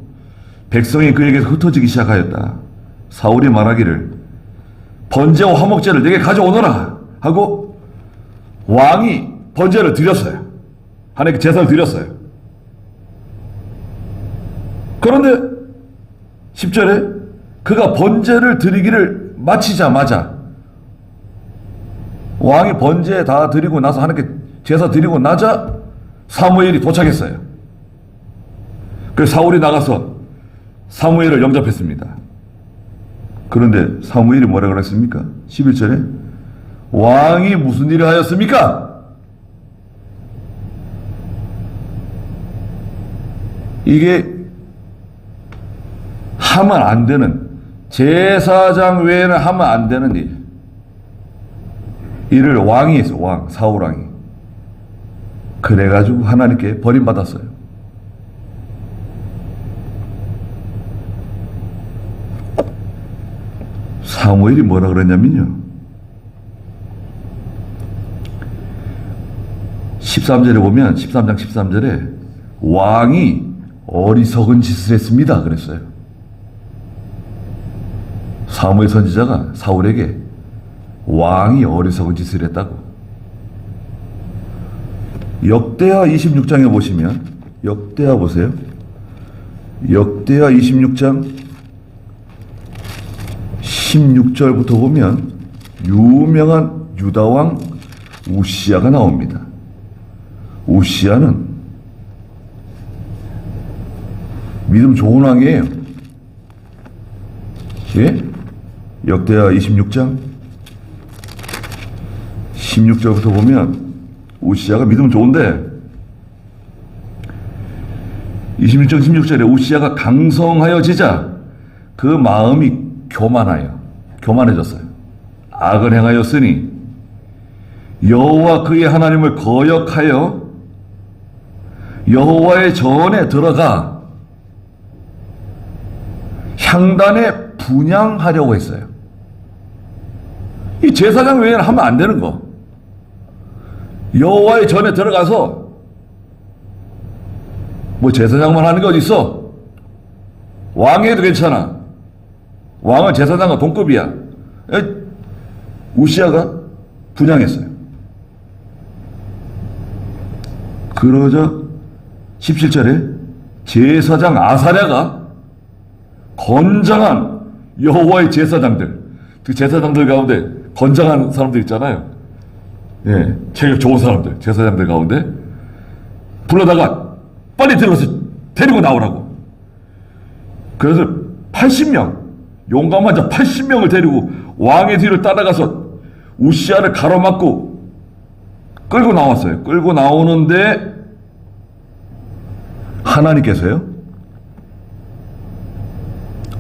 백성이 그에게서 흩어지기 시작하였다. 사울이 말하기를 번제와 화목제를 내게 가져오너라 하고 왕이 번제를 드렸어요. 하나님께 제사를 드렸어요. 그런데 10절에 그가 번제를 드리기를 마치자마자 왕이 번제 다 드리고 나서 하나님께 제사 드리고 나자 사무엘이 도착했어요. 그래서 사울이 나가서 사무엘을 영접했습니다. 그런데 사무엘이 뭐라고 그랬습니까? 11절에 왕이 무슨 일을 하였습니까? 이게 하면 안 되는, 제사장 외에는 하면 안 되는 일을 왕이 했어요. 사울왕이. 그래가지고 하나님께 버림받았어요. 사무엘이 뭐라 그랬냐면요, 13절에 보면 13장 13절에 왕이 어리석은 짓을 했습니다 그랬어요. 사무엘 선지자가 사울에게 왕이 어리석은 짓을 했다고. 역대하 26장에 보시면, 역대하 보세요. 역대하 26장 16절부터 보면 유명한 유다왕 우시야가 나옵니다. 우시야는 믿음 좋은 왕이에요. 예? 역대하 26장 16절부터 보면 우시야가 믿음 좋은데 26장 16절에 우시야가 강성하여지자 그 마음이 교만해졌어요. 악을 행하였으니 여호와 그의 하나님을 거역하여 여호와의 전에 들어가 향단에 분향하려고 했어요. 이 제사장 외에는 하면 안 되는 거. 여호와의 전에 들어가서 뭐 제사장만 하는 게 어디 있어? 왕이 해도 괜찮아. 왕은 제사장과 동급이야. 우시아가 분향했어요. 그러자 17절에 제사장 아사랴가 건장한 여호와의 제사장들, 그 제사장들 가운데 건장한 사람들 있잖아요. 예, 체격 좋은 사람들, 제사장들 가운데 불러다가 빨리 들어가서 데리고 나오라고. 그래서 80명, 용감한 자 80명을 데리고 왕의 뒤를 따라가서 우시아를 가로막고 끌고 나왔어요. 끌고 나오는데 하나님께서요,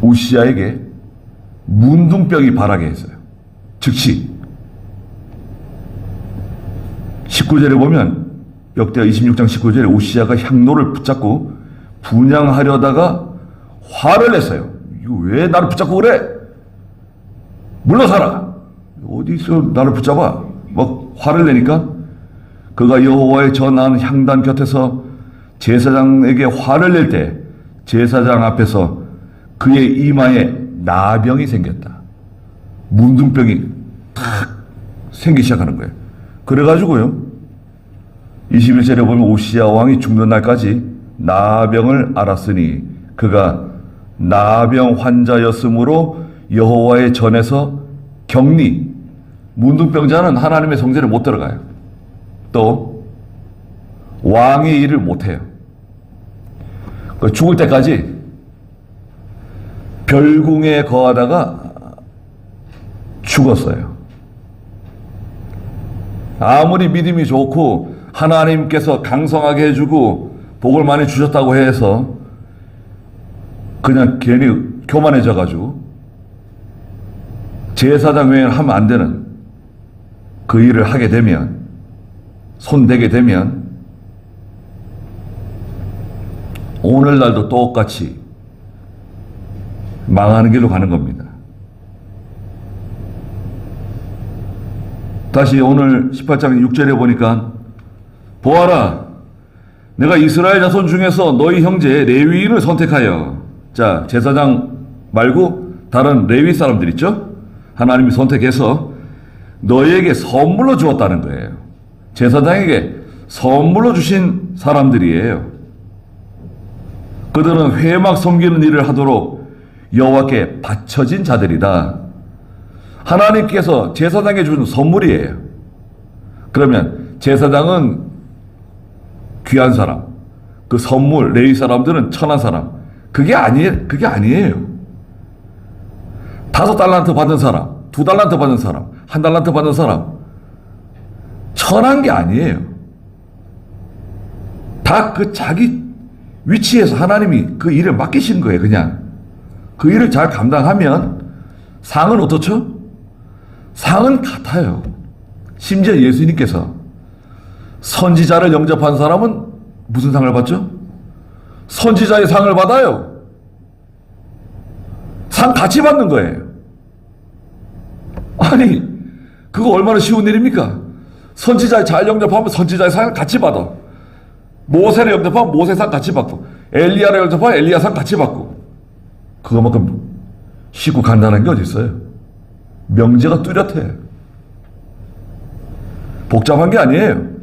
우시아에게 문둥병이 발하게 했어요. 즉시 19절에 보면, 역대하 26장 19절에 우시아가 향로를 붙잡고 분향하려다가 화를 냈어요. 이거 왜 나를 붙잡고 그래? 물러서라. 어디서 나를 붙잡아? 막 화를 내니까 그가 여호와의 전한 향단 곁에서 제사장에게 화를 낼 때 제사장 앞에서 그의 이마에 나병이 생겼다. 문둥병이 탁 생기기 시작하는 거예요. 그래가지고요, 21절에 보면 우시아 왕이 죽는 날까지 나병을 앓았으니 그가 나병 환자였으므로 여호와의 전에서 격리, 문둥병자는 하나님의 성전에 못 들어가요. 또 왕의 일을 못해요. 죽을 때까지 별궁에 거하다가 죽었어요. 아무리 믿음이 좋고 하나님께서 강성하게 해주고 복을 많이 주셨다고 해서 그냥 괜히 교만해져가지고 제사장 외에는 하면 안 되는 그 일을 하게 되면, 손대게 되면 오늘날도 똑같이 망하는 길로 가는 겁니다. 다시 오늘 18장 6절에 보니까, 보아라, 내가 이스라엘 자손 중에서 너희 형제 레위인을 선택하여, 자, 제사장 말고 다른 레위 사람들 있죠? 하나님이 선택해서 너희에게 선물로 주었다는 거예요. 제사장에게 선물로 주신 사람들이에요. 그들은 회막 섬기는 일을 하도록 여호와께 바쳐진 자들이다. 하나님께서 제사장에 준 선물이에요. 그러면 제사장은 귀한 사람, 그 선물, 레위 사람들은 천한 사람. 그게 아니에요. 5달란트 받은 사람, 2달란트 받은 사람, 1달란트 받은 사람, 천한 게 아니에요. 다 그 자기 위치에서 하나님이 그 일을 맡기신 거예요. 그냥 그 일을 잘 감당하면 상은 어떻죠? 상은 같아요. 심지어 예수님께서 선지자를 영접한 사람은 무슨 상을 받죠? 선지자의 상을 받아요. 상 같이 받는 거예요. 아니, 그거 얼마나 쉬운 일입니까? 선지자의 잘 영접하면 선지자의 상을 같이 받아. 모세를 영접하면 모세상 같이 받고, 엘리야를 영접하면 엘리야상 같이 받고. 그거만큼 쉽고 간단한 게 어디 있어요? 명제가 뚜렷해. 복잡한 게 아니에요.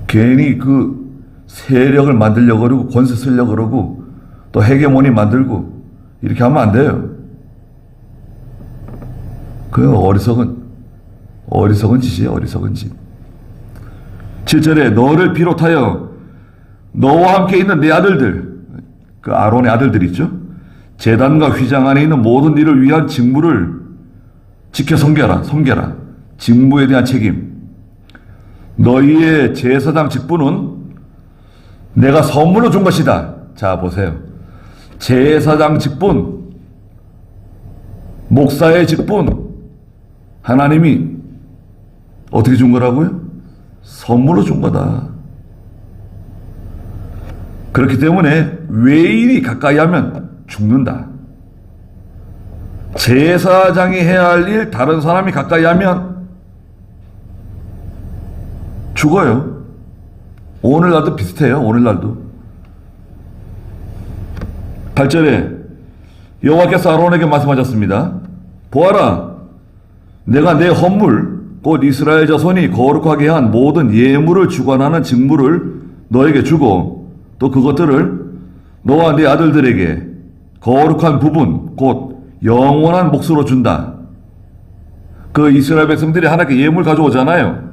괜히 그 세력을 만들려고 그러고 권세 쓰려고 그러고 또 헤게모니 만들고 이렇게 하면 안 돼요. 그 어리석은 짓이에요. 어리석은 짓. 7절에 너를 비롯하여 너와 함께 있는 내 아들들, 그 아론의 아들들 있죠? 제단과 휘장 안에 있는 모든 일을 위한 직무를 지켜 섬겨라. 직무에 대한 책임. 너희의 제사장 직분은 내가 선물로 준 것이다. 자, 보세요. 제사장 직분, 목사의 직분, 하나님이 어떻게 준 거라고요? 선물로 준 거다. 그렇기 때문에 외인이 가까이 하면 죽는다. 제사장이 해야 할 일 다른 사람이 가까이 하면 죽어요. 오늘날도 비슷해요. 오늘날도. 8절에 여호와께서 아론에게 말씀하셨습니다. 보아라, 내가 내 헌물 곧 이스라엘 자손이 거룩하게 한 모든 예물을 주관하는 직무를 너에게 주고 또 그것들을 너와 네 아들들에게 거룩한 부분 곧 영원한 몫으로 준다. 그 이스라엘 백성들이 하나님께 예물 가져오잖아요.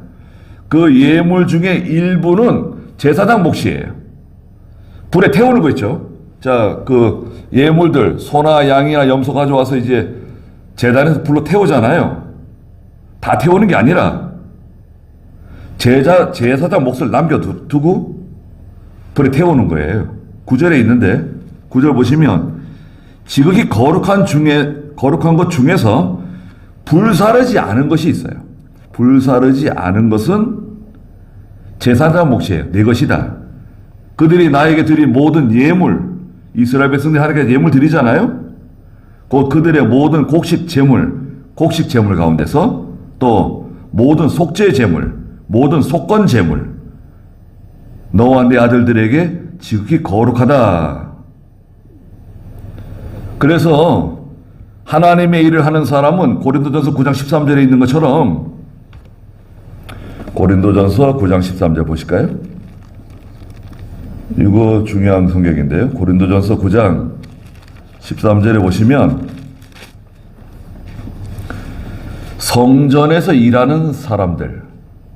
그 예물 중에 일부는 제사장 몫이에요. 불에 태우는 거 있죠. 자, 그 예물들 소나 양이나 염소 가져와서 이제 제단에서 불로 태우잖아요. 다 태우는 게 아니라 제사장 몫을 남겨두고 불에 태우는 거예요. 9절에 있는데 9절 보시면 지극히 거룩한 것 중에서 불사르지 않은 것이 있어요. 불사르지 않은 것은 제사장 몫이에요. 내 것이다. 그들이 나에게 드린 모든 예물, 이스라엘 백성들이 하나님께 예물 드리잖아요. 곧 그들의 모든 곡식 제물 가운데서 또 모든 속죄 제물, 모든 속건 제물, 너와 네 아들들에게 지극히 거룩하다. 그래서 하나님의 일을 하는 사람은 고린도전서 9장 13절에 있는 것처럼 고린도전서 9장 13절 보실까요? 이거 중요한 성경인데요. 고린도전서 9장 13절에 보시면 성전에서 일하는 사람들,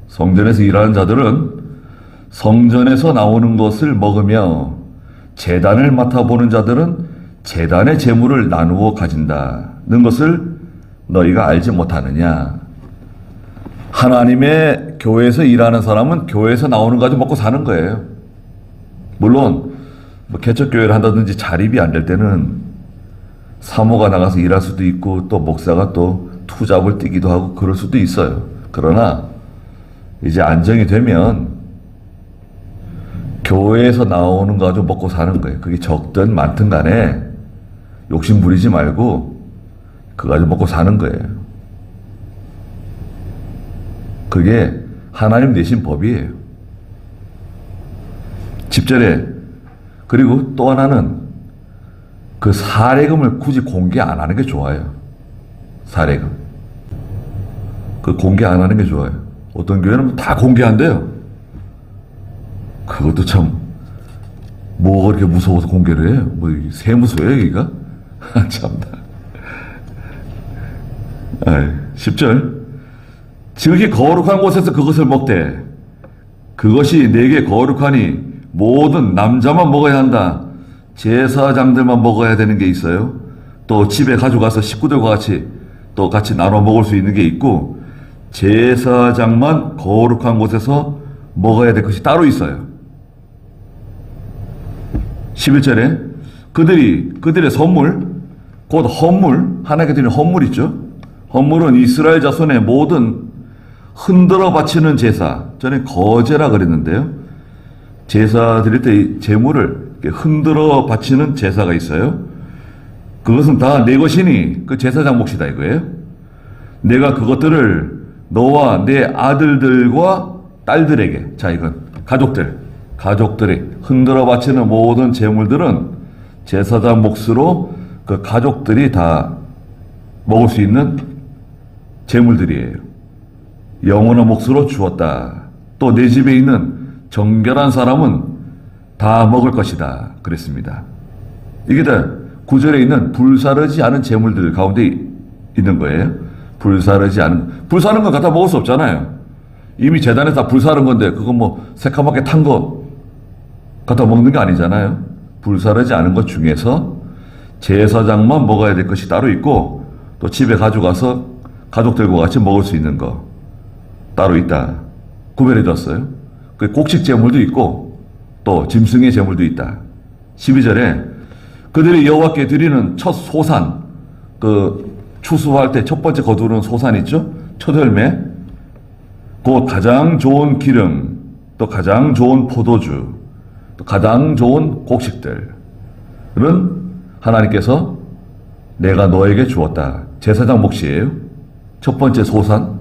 성전에서 일하는 자들은 성전에서 나오는 것을 먹으며 제단을 맡아보는 자들은 제단의 제물을 나누어 가진다는 것을 너희가 알지 못하느냐. 하나님의 교회에서 일하는 사람은 교회에서 나오는 거 가지고 먹고 사는 거예요. 물론 뭐 개척교회를 한다든지 자립이 안 될 때는 사모가 나가서 일할 수도 있고 또 목사가 또 투잡을 뛰기도 하고 그럴 수도 있어요. 그러나 이제 안정이 되면 교회에서 나오는 거 가지고 먹고 사는 거예요. 그게 적든 많든 간에 욕심 부리지 말고 그거 가지고 먹고 사는 거예요. 그게 하나님 내신 법이에요. 10절에 그리고 또 하나는 그 사례금을 굳이 공개 안 하는 게 좋아요. 사례금. 그 공개 안 하는 게 좋아요. 어떤 교회는 다 공개한대요. 그것도 참 뭐가 그렇게 무서워서 공개를 해요? 뭐 세무서예요 여기가? 참나. 10절 지극히 거룩한 곳에서 그것을 먹되 그것이 내게 거룩하니 모든 남자만 먹어야 한다. 제사장들만 먹어야 되는 게 있어요. 또 집에 가져가서 식구들과 같이 나눠 먹을 수 있는 게 있고 제사장만 거룩한 곳에서 먹어야 될 것이 따로 있어요. 11절에 그들의 선물 곧 헌물, 하나님께 드리는 헌물 있죠. 헌물은 이스라엘 자손의 모든 흔들어 바치는 제사, 전에 거제라 그랬는데요. 제사 드릴 때 제물을 흔들어 바치는 제사가 있어요. 그것은 다 내 것이니 그 제사장 몫이다 이거예요. 내가 그것들을 너와 내 아들들과 딸들에게, 자 이건 가족들이 흔들어 바치는 모든 제물들은 제사장 몫으로 그 가족들이 다 먹을 수 있는 제물들이에요. 영원한 몫으로 주었다. 또 내 집에 있는 정결한 사람은 다 먹을 것이다. 그랬습니다. 이게 다 9절에 있는 불사르지 않은 제물들 가운데 있는 거예요. 불사르지 않은, 불사른 건 갖다 먹을 수 없잖아요. 이미 제단에서 다 불사른 건데 그거 뭐 새카맣게 탄 거 갖다 먹는 게 아니잖아요. 불사르지 않은 것 중에서 제사장만 먹어야 될 것이 따로 있고 또 집에 가져가서 가족들과 같이 먹을 수 있는 거 따로 있다. 구별해 줬어요. 그 곡식 제물도 있고 또 짐승의 제물도 있다. 12절에 그들이 여호와께 드리는 첫 소산, 그 추수할 때 첫 번째 거두는 소산 있죠? 첫 열매, 곧 가장 좋은 기름, 또 가장 좋은 포도주, 또 가장 좋은 곡식들은 하나님께서 내가 너에게 주었다. 제사장 몫이에요. 첫 번째 소산.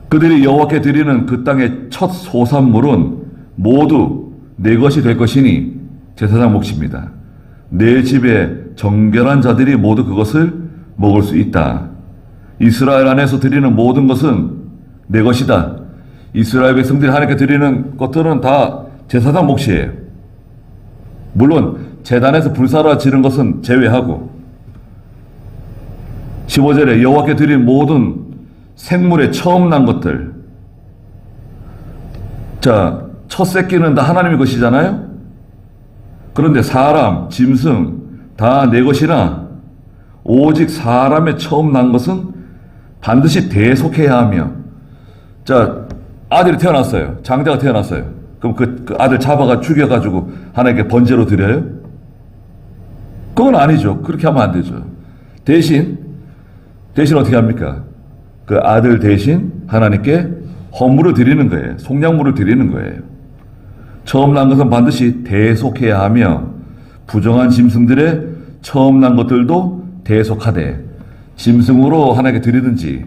그들이 여호와께 드리는 그 땅의 첫 소산물은 모두 내 것이 될 것이니 제사장 몫입니다. 내 집에 정결한 자들이 모두 그것을 먹을 수 있다. 이스라엘 안에서 드리는 모든 것은 내 것이다. 이스라엘 백성들이 하나님께 드리는 것들은 다 제사장 몫이에요. 물론 제단에서 불사라 지른 것은 제외하고 15절에 여호와께 드린 모든 생물의 처음 난 것들. 자, 첫 새끼는 다 하나님의 것이잖아요. 그런데 사람, 짐승 다 내 것이나 오직 사람의 처음 난 것은 반드시 대속해야 하며. 자, 아들이 태어났어요. 장자가 태어났어요. 그럼 그 아들 잡아가 죽여가지고 하나님께 번제로 드려요? 그건 아니죠. 그렇게 하면 안 되죠. 대신 어떻게 합니까? 그 아들 대신 하나님께 헌물을 드리는 거예요. 속량물을 드리는 거예요. 처음 난 것은 반드시 대속해야 하며 부정한 짐승들의 처음 난 것들도 대속하되 짐승으로 하나님께 드리든지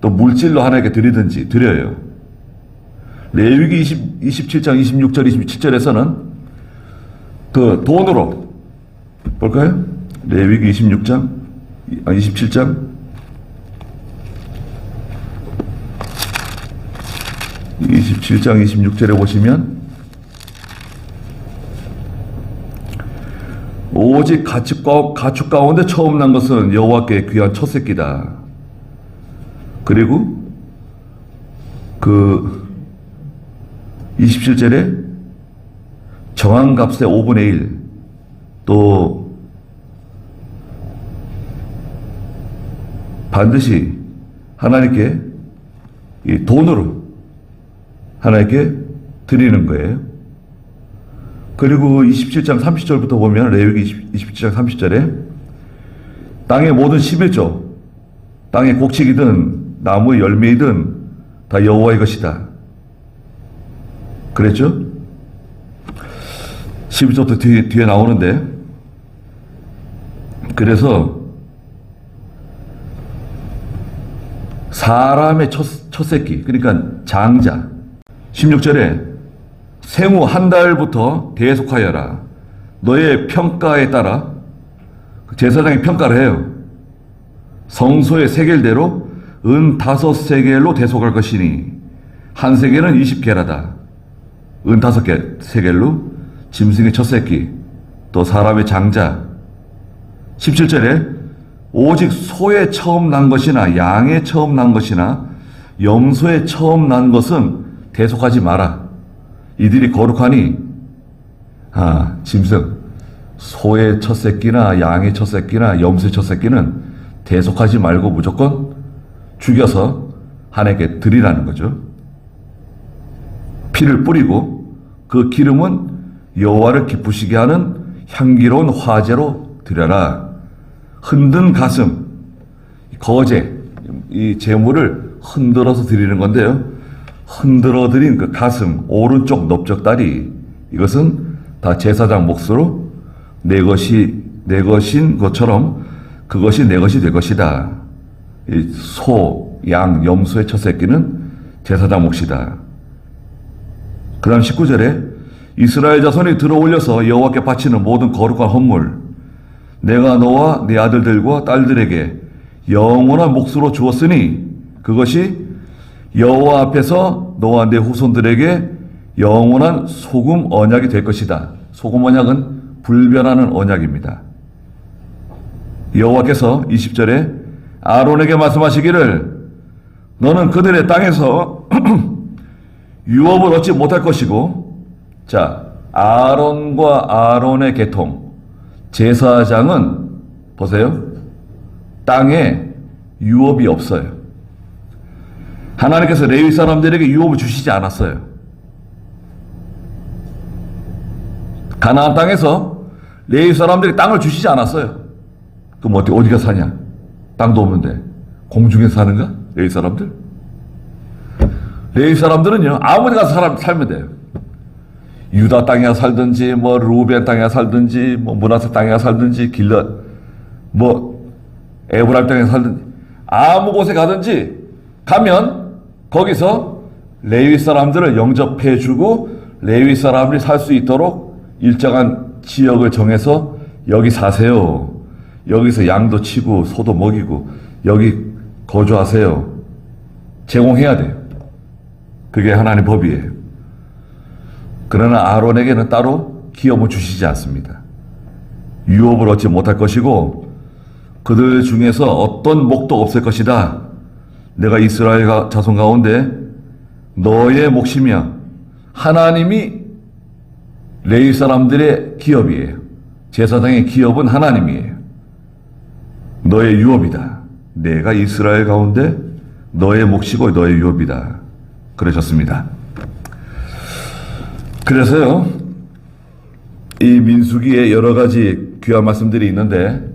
또 물질로 하나님께 드리든지 드려요. 레위기 27장 26절 27절에서는 그 돈으로 볼까요? 레위기 27장 27장 26절에 보시면 오직 가축 가운데 처음 난 것은 여호와께 귀한 첫 새끼다. 그리고 그 27절에 정한 값의 5분의 1, 또 반드시 하나님께 이 돈으로 하나님께 드리는 거예요. 그리고 27장 30절부터 보면 레위기 27장 30절에 땅의 모든 11조, 땅의 곡식이든 나무의 열매이든 다 여호와의 것이다. 그랬죠? 11절부터 뒤에 나오는데, 그래서 사람의 첫 새끼, 그러니까 장자. 16절에 생후 한 달부터 대속하여라. 너의 평가에 따라 제사장이 평가를 해요. 성소의 세겔대로 은 5세겔로 대속할 것이니 한 세겔은 20게라다. 은 5개 세겔로 짐승의 첫 새끼, 또 사람의 장자. 17절에 오직 소의 처음 난 것이나 양의 처음 난 것이나 염소의 처음 난 것은 대속하지 마라. 이들이 거룩하니, 짐승, 소의 첫 새끼나 양의 첫 새끼나 염소의 첫 새끼는 대속하지 말고 무조건 죽여서 하나님께 드리라는 거죠. 피를 뿌리고 그 기름은 여호와를 기쁘시게 하는 향기로운 화제로 드려라. 흔든 가슴, 거제, 이 제물을 흔들어서 드리는 건데요. 흔들어 드린 그 가슴, 오른쪽 넓적다리, 이것은 다 제사장 몫으로 내 것인 것처럼 그것이 내 것이 될 것이다. 이 소, 양, 염소의 첫 새끼는 제사장 몫이다. 그 다음 19절에 이스라엘 자손이 들어 올려서 여호와께 바치는 모든 거룩한 헌물, 내가 너와 네 아들들과 딸들에게 영원한 몫으로 주었으니 그것이 여호와 앞에서 너와 내 후손들에게 영원한 소금 언약이 될 것이다. 소금 언약은 불변하는 언약입니다. 여호와께서 20절에 아론에게 말씀하시기를 너는 그들의 땅에서 유업을 얻지 못할 것이고, 자, 아론과 아론의 계통, 제사장은 보세요. 땅에 유업이 없어요. 하나님께서 레위 사람들에게 유업을 주시지 않았어요. 가나안 땅에서 레위 사람들이 땅을 주시지 않았어요. 그럼 어디가 사냐? 땅도 없는데 공중에서 사는가? 레위 사람들? 레위 사람들은요, 아무 데 가서 살면 돼요. 유다 땅에 살든지, 뭐, 루벤 땅에 살든지, 뭐, 므낫세 땅에 살든지, 에브라임 땅에 살든지, 아무 곳에 가든지, 가면, 거기서 레위 사람들을 영접해주고, 레위 사람들이 살 수 있도록 일정한 지역을 정해서, 여기 사세요. 여기서 양도 치고, 소도 먹이고, 여기 거주하세요. 제공해야 돼요. 그게 하나님 법이에요. 그러나 아론에게는 따로 기업을 주시지 않습니다. 유업을 얻지 못할 것이고 그들 중에서 어떤 목도 없을 것이다. 내가 이스라엘 자손 가운데 너의 몫이며 하나님이 레위 사람들의 기업이에요. 제사장의 기업은 하나님이에요. 너의 유업이다. 내가 이스라엘 가운데 너의 몫이고 너의 유업이다. 그러셨습니다. 그래서요, 이 민수기에 여러 가지 귀한 말씀들이 있는데,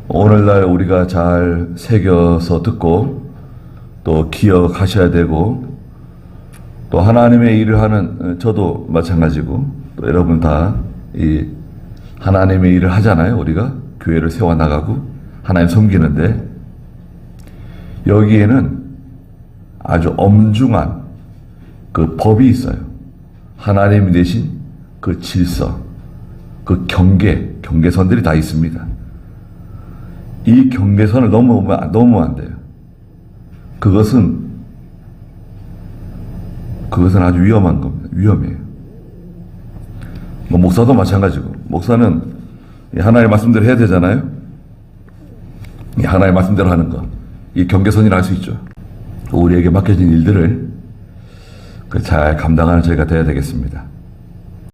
오늘날 우리가 잘 새겨서 듣고, 또 기억하셔야 되고, 또 하나님의 일을 하는 저도 마찬가지고, 또 여러분 다 이 하나님의 일을 하잖아요. 우리가 교회를 세워나가고, 하나님 섬기는데, 여기에는 아주 엄중한 그 법이 있어요. 하나님이 내신 그 질서, 그 경계선들이 다 있습니다. 이 경계선을 넘으면 안 돼요. 그것은 아주 위험한 겁니다. 위험해요. 목사도 마찬가지고, 목사는 하나님의 말씀대로 해야 되잖아요. 이 하나님의 말씀대로 하는 거, 이 경계선이라 할 수 있죠. 우리에게 맡겨진 일들을 잘 감당하는 저희가 되어야 되겠습니다.